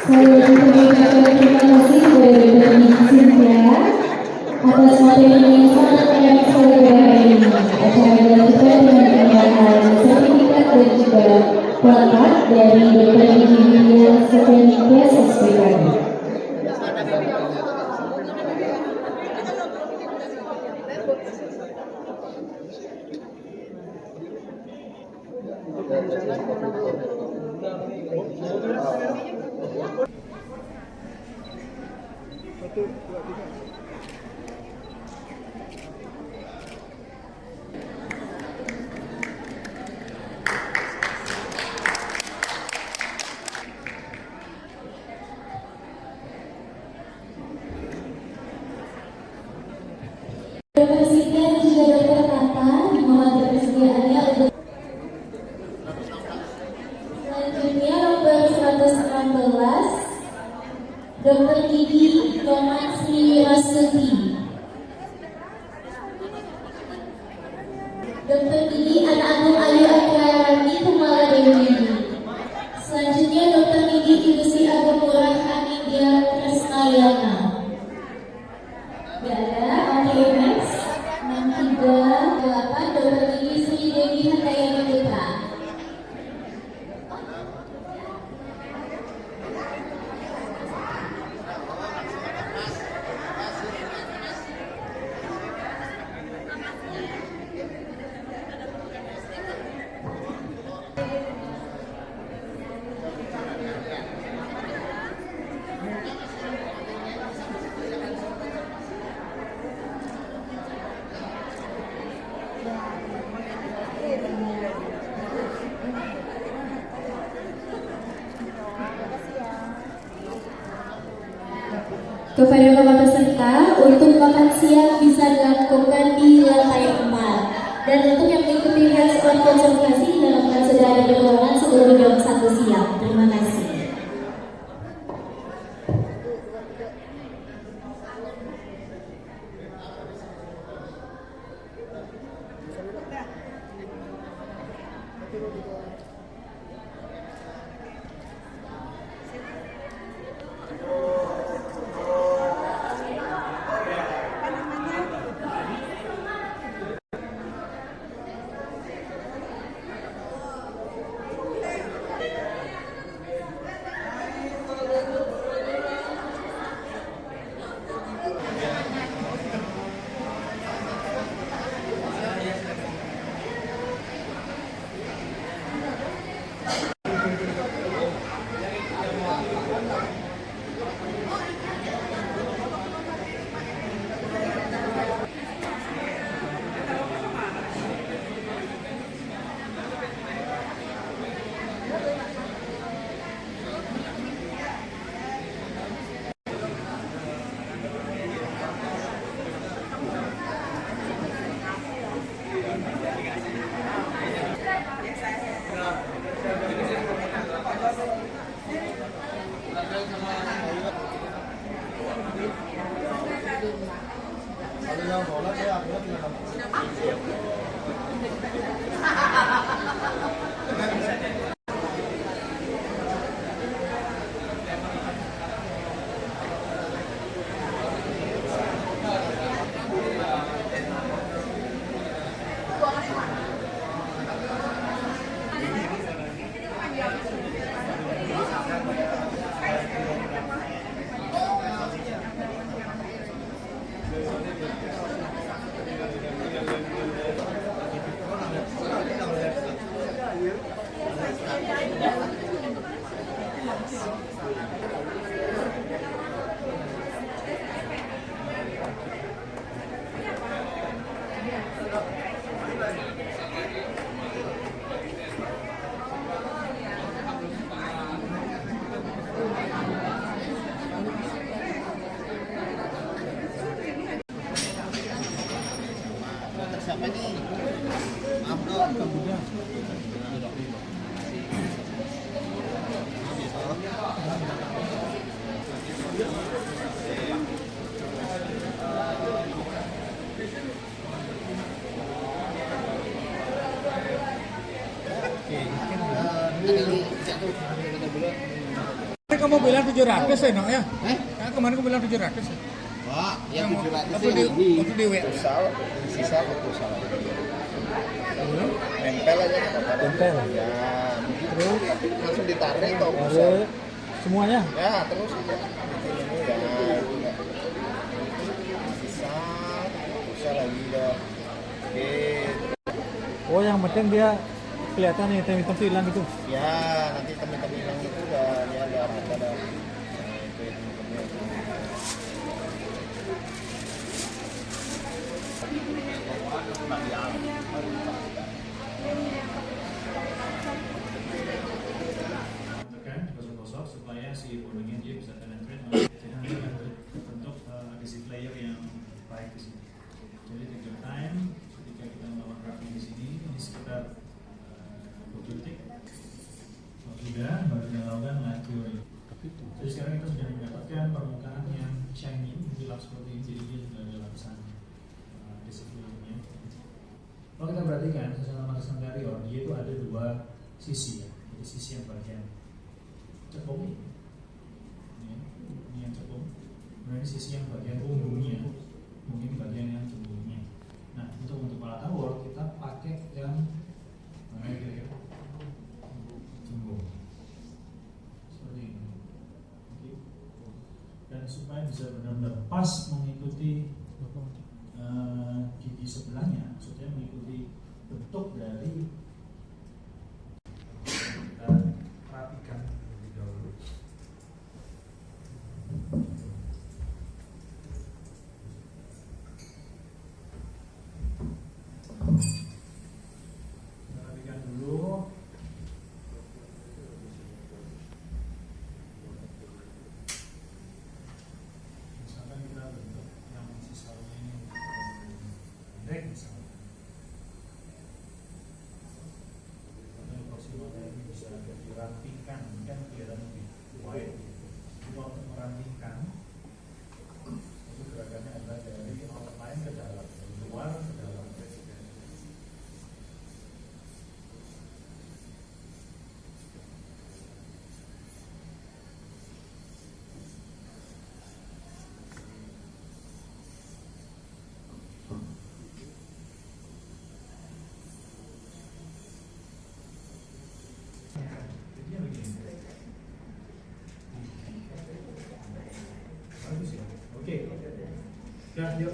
Saya mengucapkan terima kasih kepada Dr. Cynthia atas materi yang sangat menarik sekali hari ini. Acara dilanjutkan dengan penyerahan sertifikat dan juga plakat dari Dr. Insinyur Sekenikes SPKD. Presiden juga berkata mohon ketersediaannya untuk selanjutnya nomor 116 Dr. Didi Tomatsri Rasuti. Dr. Didi Anak Agung Ayu Akrarani Kumala Dewi. Selanjutnya Dr. Didi Ilusi Agung Murah Anindya Tresnayana. Oke, next 638 Dr. Didi Sri Dewi Handayani Putra. Kepada bapak peserta, untuk makan siang bisa dilakukan di lantai 4. Dan untuk yang mengikuti hands-on konservasi dilakukan sudah ada di ruangan sebelum jam 1 siang. Terima kasih. Siapa nih? Maaf dong. Kamu bilang 700 ya, Nok ya? Kemarin kamu bilang 700 ya? Wah, yang 700 waktu di WA. Sisa proposal. Nempel aja nggak apa-apa. Nempel. Ya, terus langsung ditarik atau bisa? Semuanya? Ya, terus aja. Ya, sisa proposal lagi dah. Oke. Oh, yang penting dia kelihatan nih hitam-hitam itu hilang gitu. Ya, nanti hitam-hitam hilang itu udah dia ada rata dah. Itu hitam-hitamnya. Gosok-gosok supaya si bodinya dia bisa penetrate. Jadi nanti bentuk adhesive layer yang baik di sini. Jadi take your time ketika kita melakukan wrapping di sini, ini sekitar 20 detik. Kalau sudah, baru kita lakukan light curing. Jadi sekarang kita sudah mendapatkan permukaan yang shiny, gelap seperti ini, jadi dia sudah ada lapisan adhesive layernya. Kalau kita perhatikan secara mata sangkarior, dia itu ada dua sisi ya. Jadi sisi yang bagian cekung, ini yang cekung, kemudian sisi yang bagian punggungnya, mungkin bagian yang cembungnya. Nah, untuk alat tawar kita pakai yang mana kira-kira? Cembung, seperti ini. Dan supaya bisa benar-benar pas mengikuti gigi sebelahnya, maksudnya mengikuti bentuk dari kita rapikan terlebih dahulu. Kita rapikan dulu. Misalkan kita bentuk yang sisanya ini pendek misalnya. Ini bisa dirapikan, kan kelihatan lebih wide. Jadi untuk merapikan, itu gerakannya adalah dari outline ke dalam, dari luar ke dalam. Oke. Ya, yuk.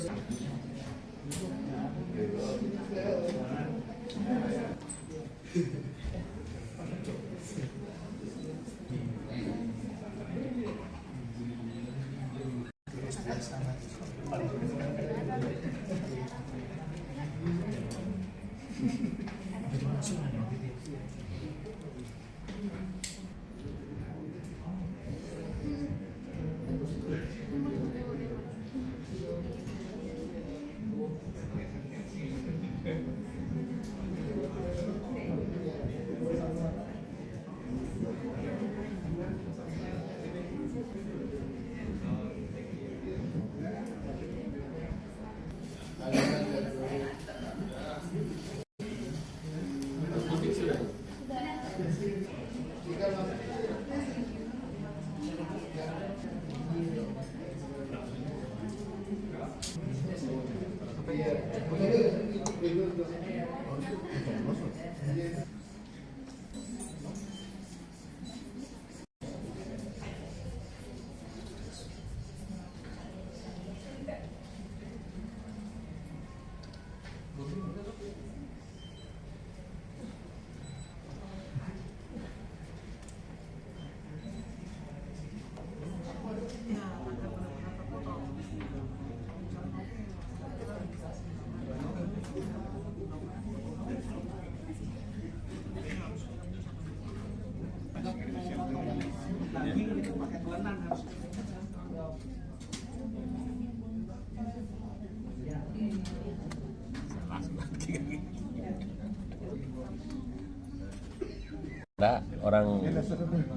Enggak, orang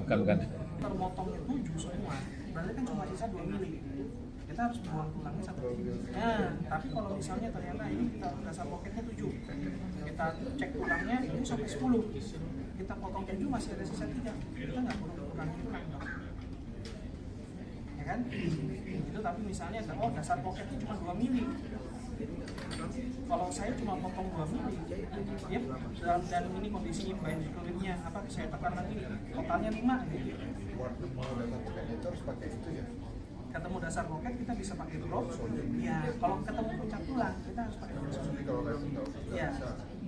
bukan. Termotong 7 semua. berarti kan cuma sisa 2 mili. Kita harus buang tulangnya 1 mili. Nah, tapi kalau misalnya ternyata ini kita dasar poketnya 7, kita cek tulangnya ini sampai 10, kita potong 7 masih ada sisa 3, kita nggak perlu kurangi tulang dong. Ya kan? Itu tapi misalnya oh dasar poketnya cuma 2 mili. Kalau saya cuma potong 2 mili, ya, dan ini kondisinya baik kulitnya apa saya tekan lagi totalnya 5 gitu. Itu harus pakai itu ya. Ketemu dasar poket kita bisa pakai drop. Ya, kalau ketemu puncak tulang kita harus pakai drop. Ya,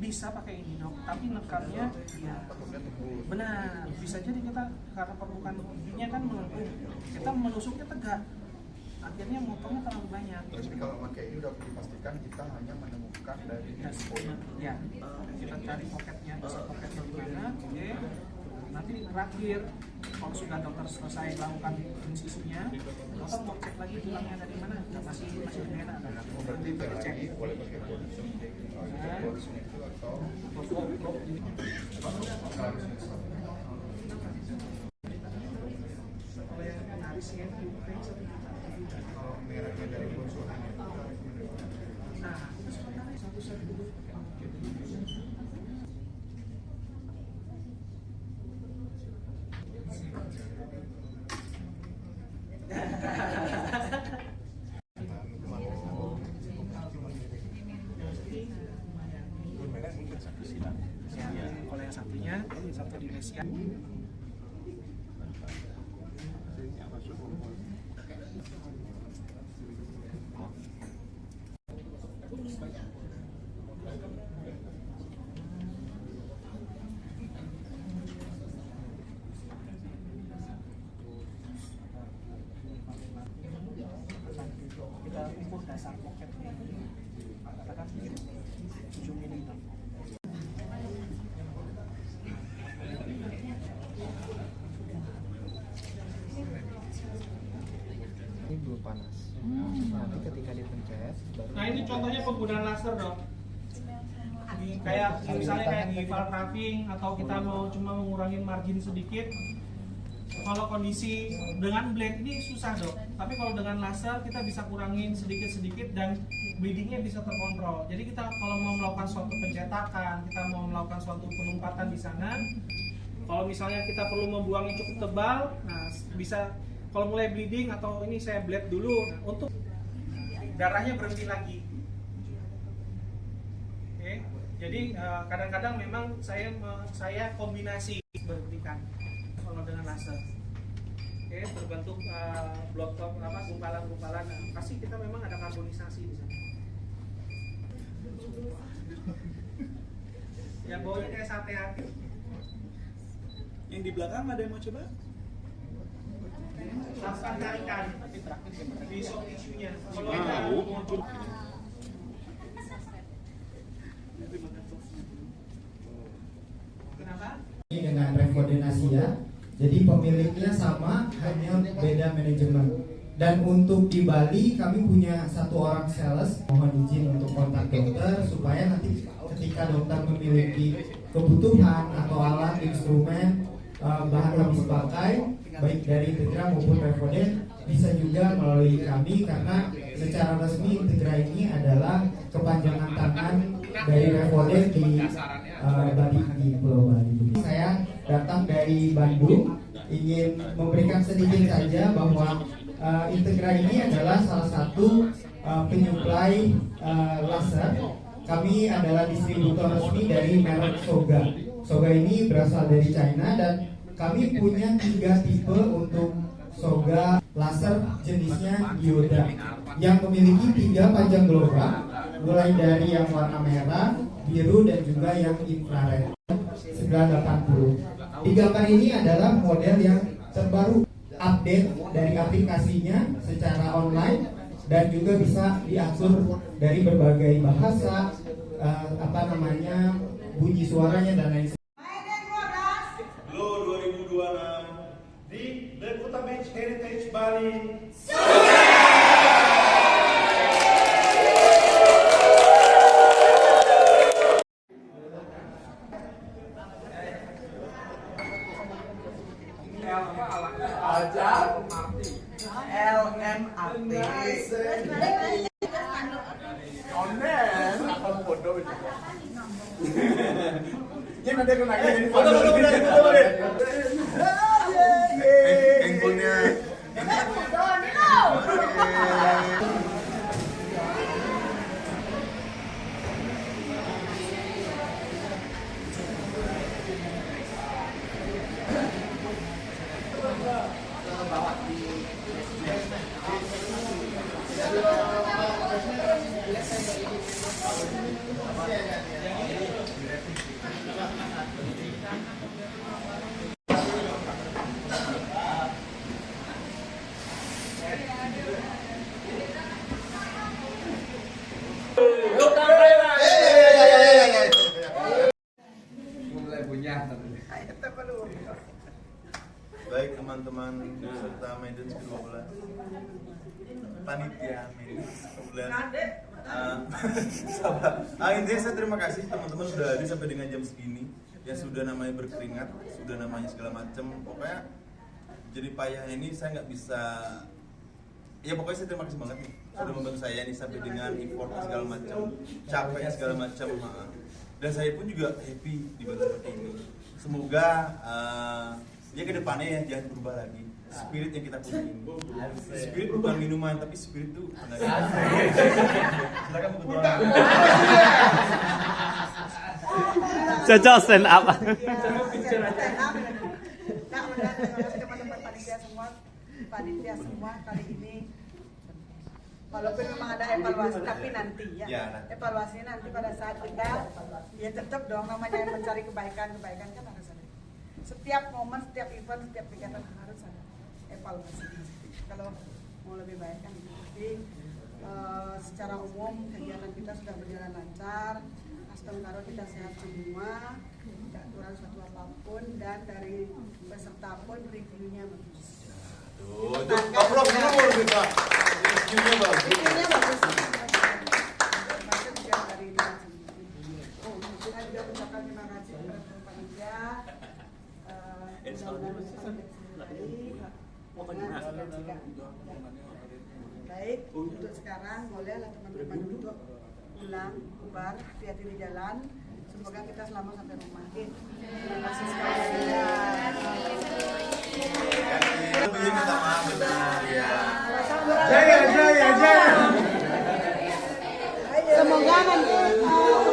bisa pakai ini dok. Tapi nekannya ya benar. Bisa jadi kita karena permukaan giginya kan melengkung, kita menusuknya tegak. Akhirnya motongnya terlalu banyak. Jadi kalau pakai ini udah dipastikan kita hanya menemukan dari poin. Ya, kita cari poketnya, dasar poketnya di mana. Oke. Nanti terakhir kalau sudah dokter selesai lakukan insisinya, dokter mau cek lagi tulangnya dari mana? Masih enak. Berarti cek boleh pakai bonus itu atau merahnya dari bonsuhan itu. Nah, satu-satu dulu. Kalau yang satunya, satu di Indonesia. Kita ukur dasar poketnya ini, katakan 7 mili. Ini belum panas. Nanti ketika dipencet baru. Nah ini contohnya penggunaan laser dok. Kayak misalnya kayak di valve raving atau kita mau cuma mengurangi margin sedikit. Kalau kondisi dengan blade ini susah dok. Tapi kalau dengan laser kita bisa kurangin sedikit-sedikit dan bleedingnya bisa terkontrol. Jadi kita kalau mau melakukan suatu pencetakan, kita mau melakukan suatu penumpatan di sana. Kalau misalnya kita perlu membuangnya cukup tebal, nah bisa kalau mulai bleeding atau ini saya blade dulu untuk darahnya berhenti lagi. Oke, jadi kadang-kadang memang saya kombinasi berhentikan kalau dengan laser. Oke, berbentuk blok apa gumpalan-gumpalan. Pasti kita memang ada karbonisasi di sana. Yang baunya kayak sate hati. Yang di belakang ada yang mau coba? Lakukan tarikan di soft tissue-nya. Kalau kenapa? Ini dengan Refodenasia, jadi pemiliknya sama, hanya beda manajemen. Dan untuk di Bali kami punya 1 orang sales. Mohon izin untuk kontak dokter supaya nanti ketika dokter memiliki kebutuhan atau alat, instrumen, bahan habis pakai baik dari Integra maupun Refoden bisa juga melalui kami, karena secara resmi Integra ini adalah kepanjangan tangan dari Refoden di Bali, di Pulau Bali. Saya datang dari Bandung, ingin memberikan sedikit saja bahwa Integra ini adalah salah satu penyuplai laser. Kami adalah distributor resmi dari merek Soga. Soga ini berasal dari China dan kami punya 3 tipe untuk Soga laser jenisnya dioda yang memiliki 3 panjang gelombang, mulai dari yang warna merah, biru dan juga yang infrared 980. Di gambar ini adalah model yang terbaru, update dari aplikasinya secara online dan juga bisa diatur dari berbagai bahasa, bunyi suaranya dan lain sebagainya. Glow 2026 di Dakota Beach Heritage Bali. Aja. LMAT. Onen, akan bodoh itu. Ini nanti aku nanya ini foto. Handphonenya. Baik teman-teman peserta Maiden 12 panitia Maiden 12 sabar. Intinya saya terima kasih teman-teman sudah hadir sampai dengan jam segini, ya sudah namanya berkeringat, sudah namanya segala macam. Pokoknya jadi payah ini saya nggak bisa, ya pokoknya saya terima kasih banget nih sudah membantu saya nih sampai dengan effort segala macam, capeknya segala macam. Dan saya pun juga happy dibantu seperti ini. Semoga ya ke depannya ya jangan berubah lagi spirit yang kita punya ini. Spirit bukan minuman, tapi spirit itu tenaga. Silakan kebetulan. Cocok stand up. Teman-teman panitia semua kali ini, walaupun memang ada evaluasi, tapi nanti ya, evaluasinya nanti pada saat kita ya tetap dong namanya mencari kebaikan kan harus ada. Setiap momen, setiap event, setiap kegiatan harus ada evaluasi. Kalau mau lebih baik kan. Jadi secara umum kegiatan kita sudah berjalan lancar. Astagfirullah, kita sehat semua, tidak kurang suatu apapun, dan dari peserta pun reviewnya bagus. Aplaus dulu kita. Reviewnya bagus. Reviewnya bagus. Termasuk juga dari kita sendiri. Kita juga ucapkan terima kasih kepada panitia. Baik, untuk sekarang bolehlah teman-teman duduk, pulang, bubar, hati-hati di jalan. Semoga kita selamat sampai rumah. Terima kasih sekali. Minta maaf benar ya. Jaya. Semoga nanti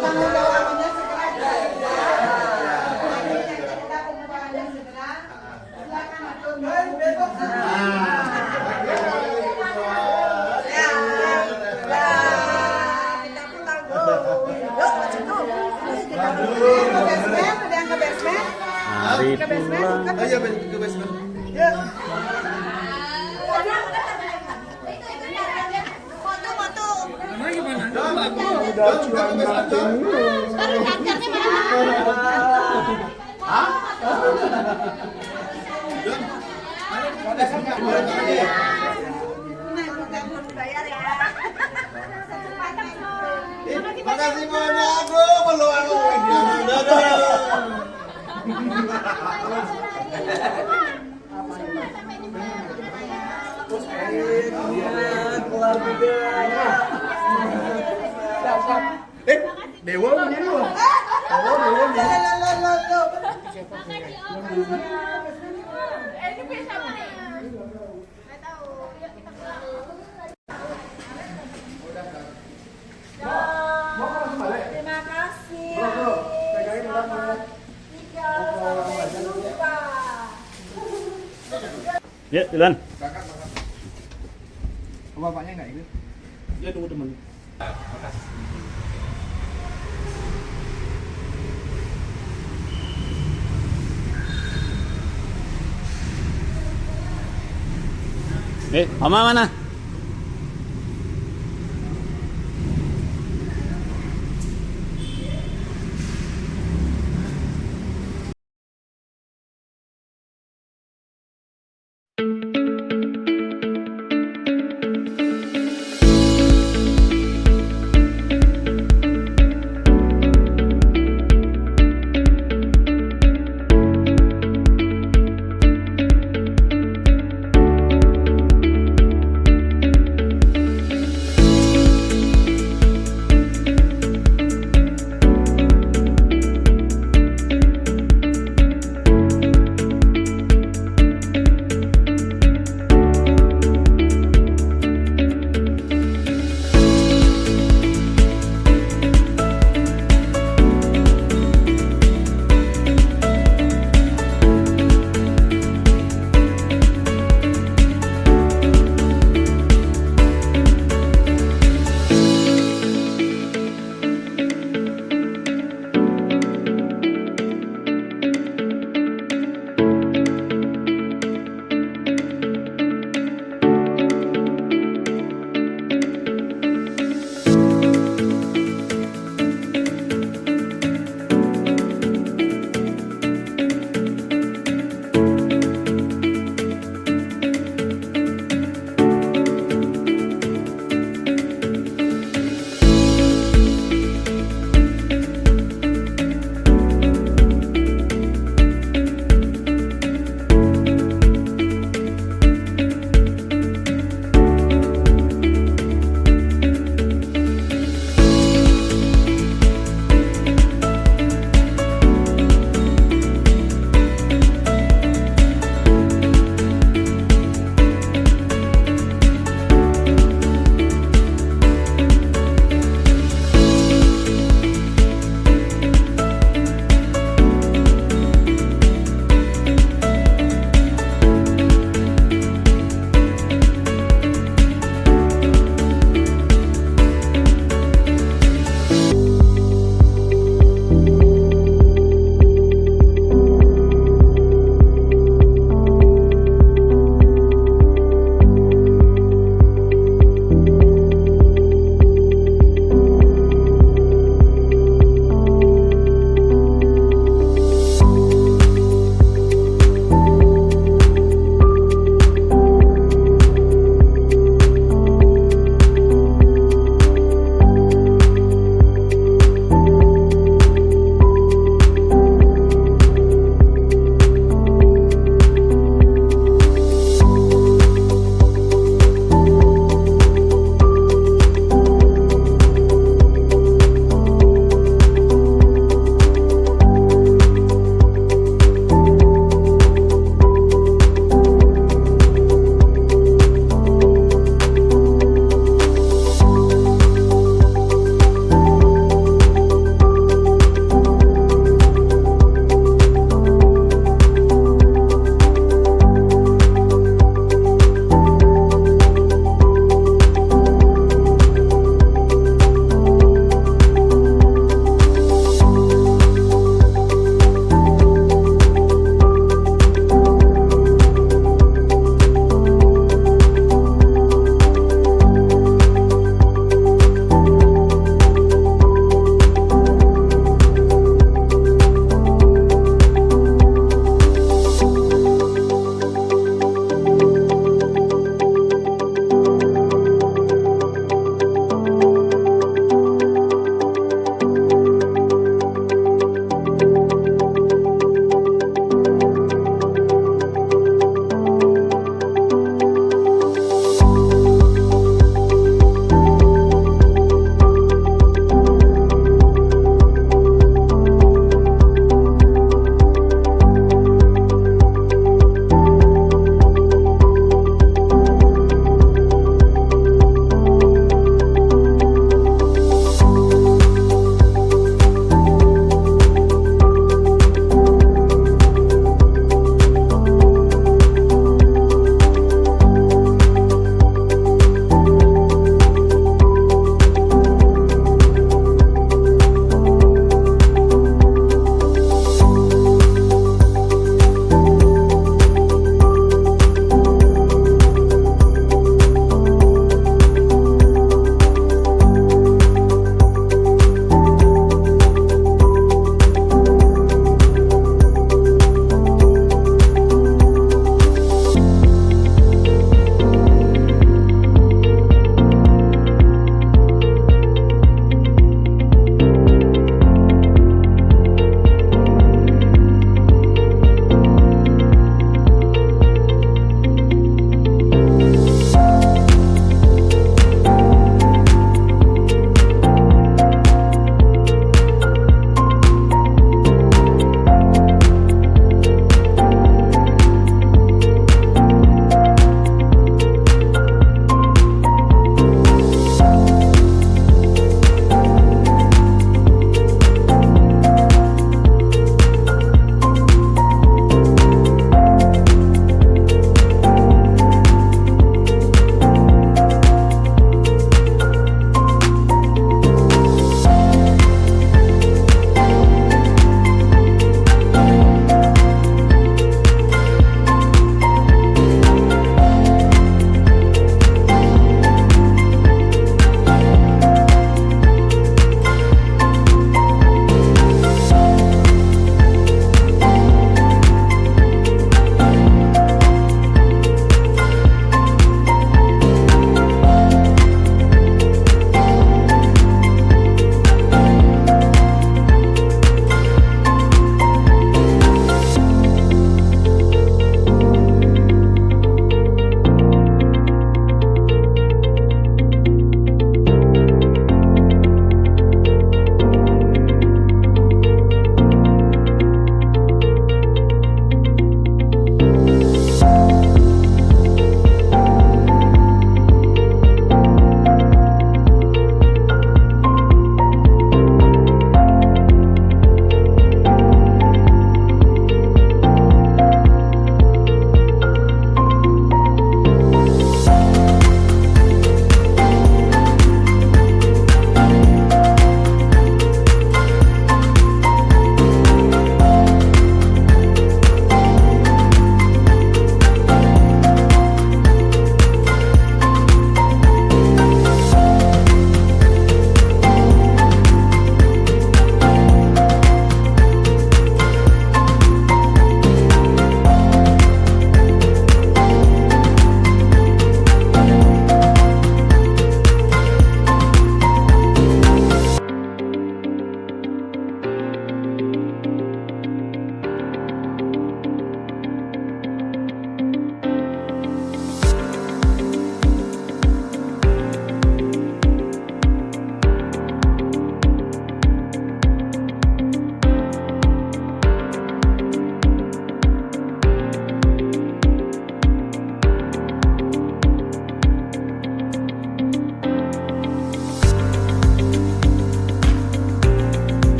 tanggung jawabnya Mari pulang. Ayo ke basement. Foto. Udah curang banget. Makasih banyak, aku belum aku. Kelar juga. Dewa punya dua. Ini bisa apa nih? Nggak tahu. Yuk kita pulang. Terima kasih. Ya, jalan. Bapaknya nggak ikut? Dia tunggu temen. Mama mana?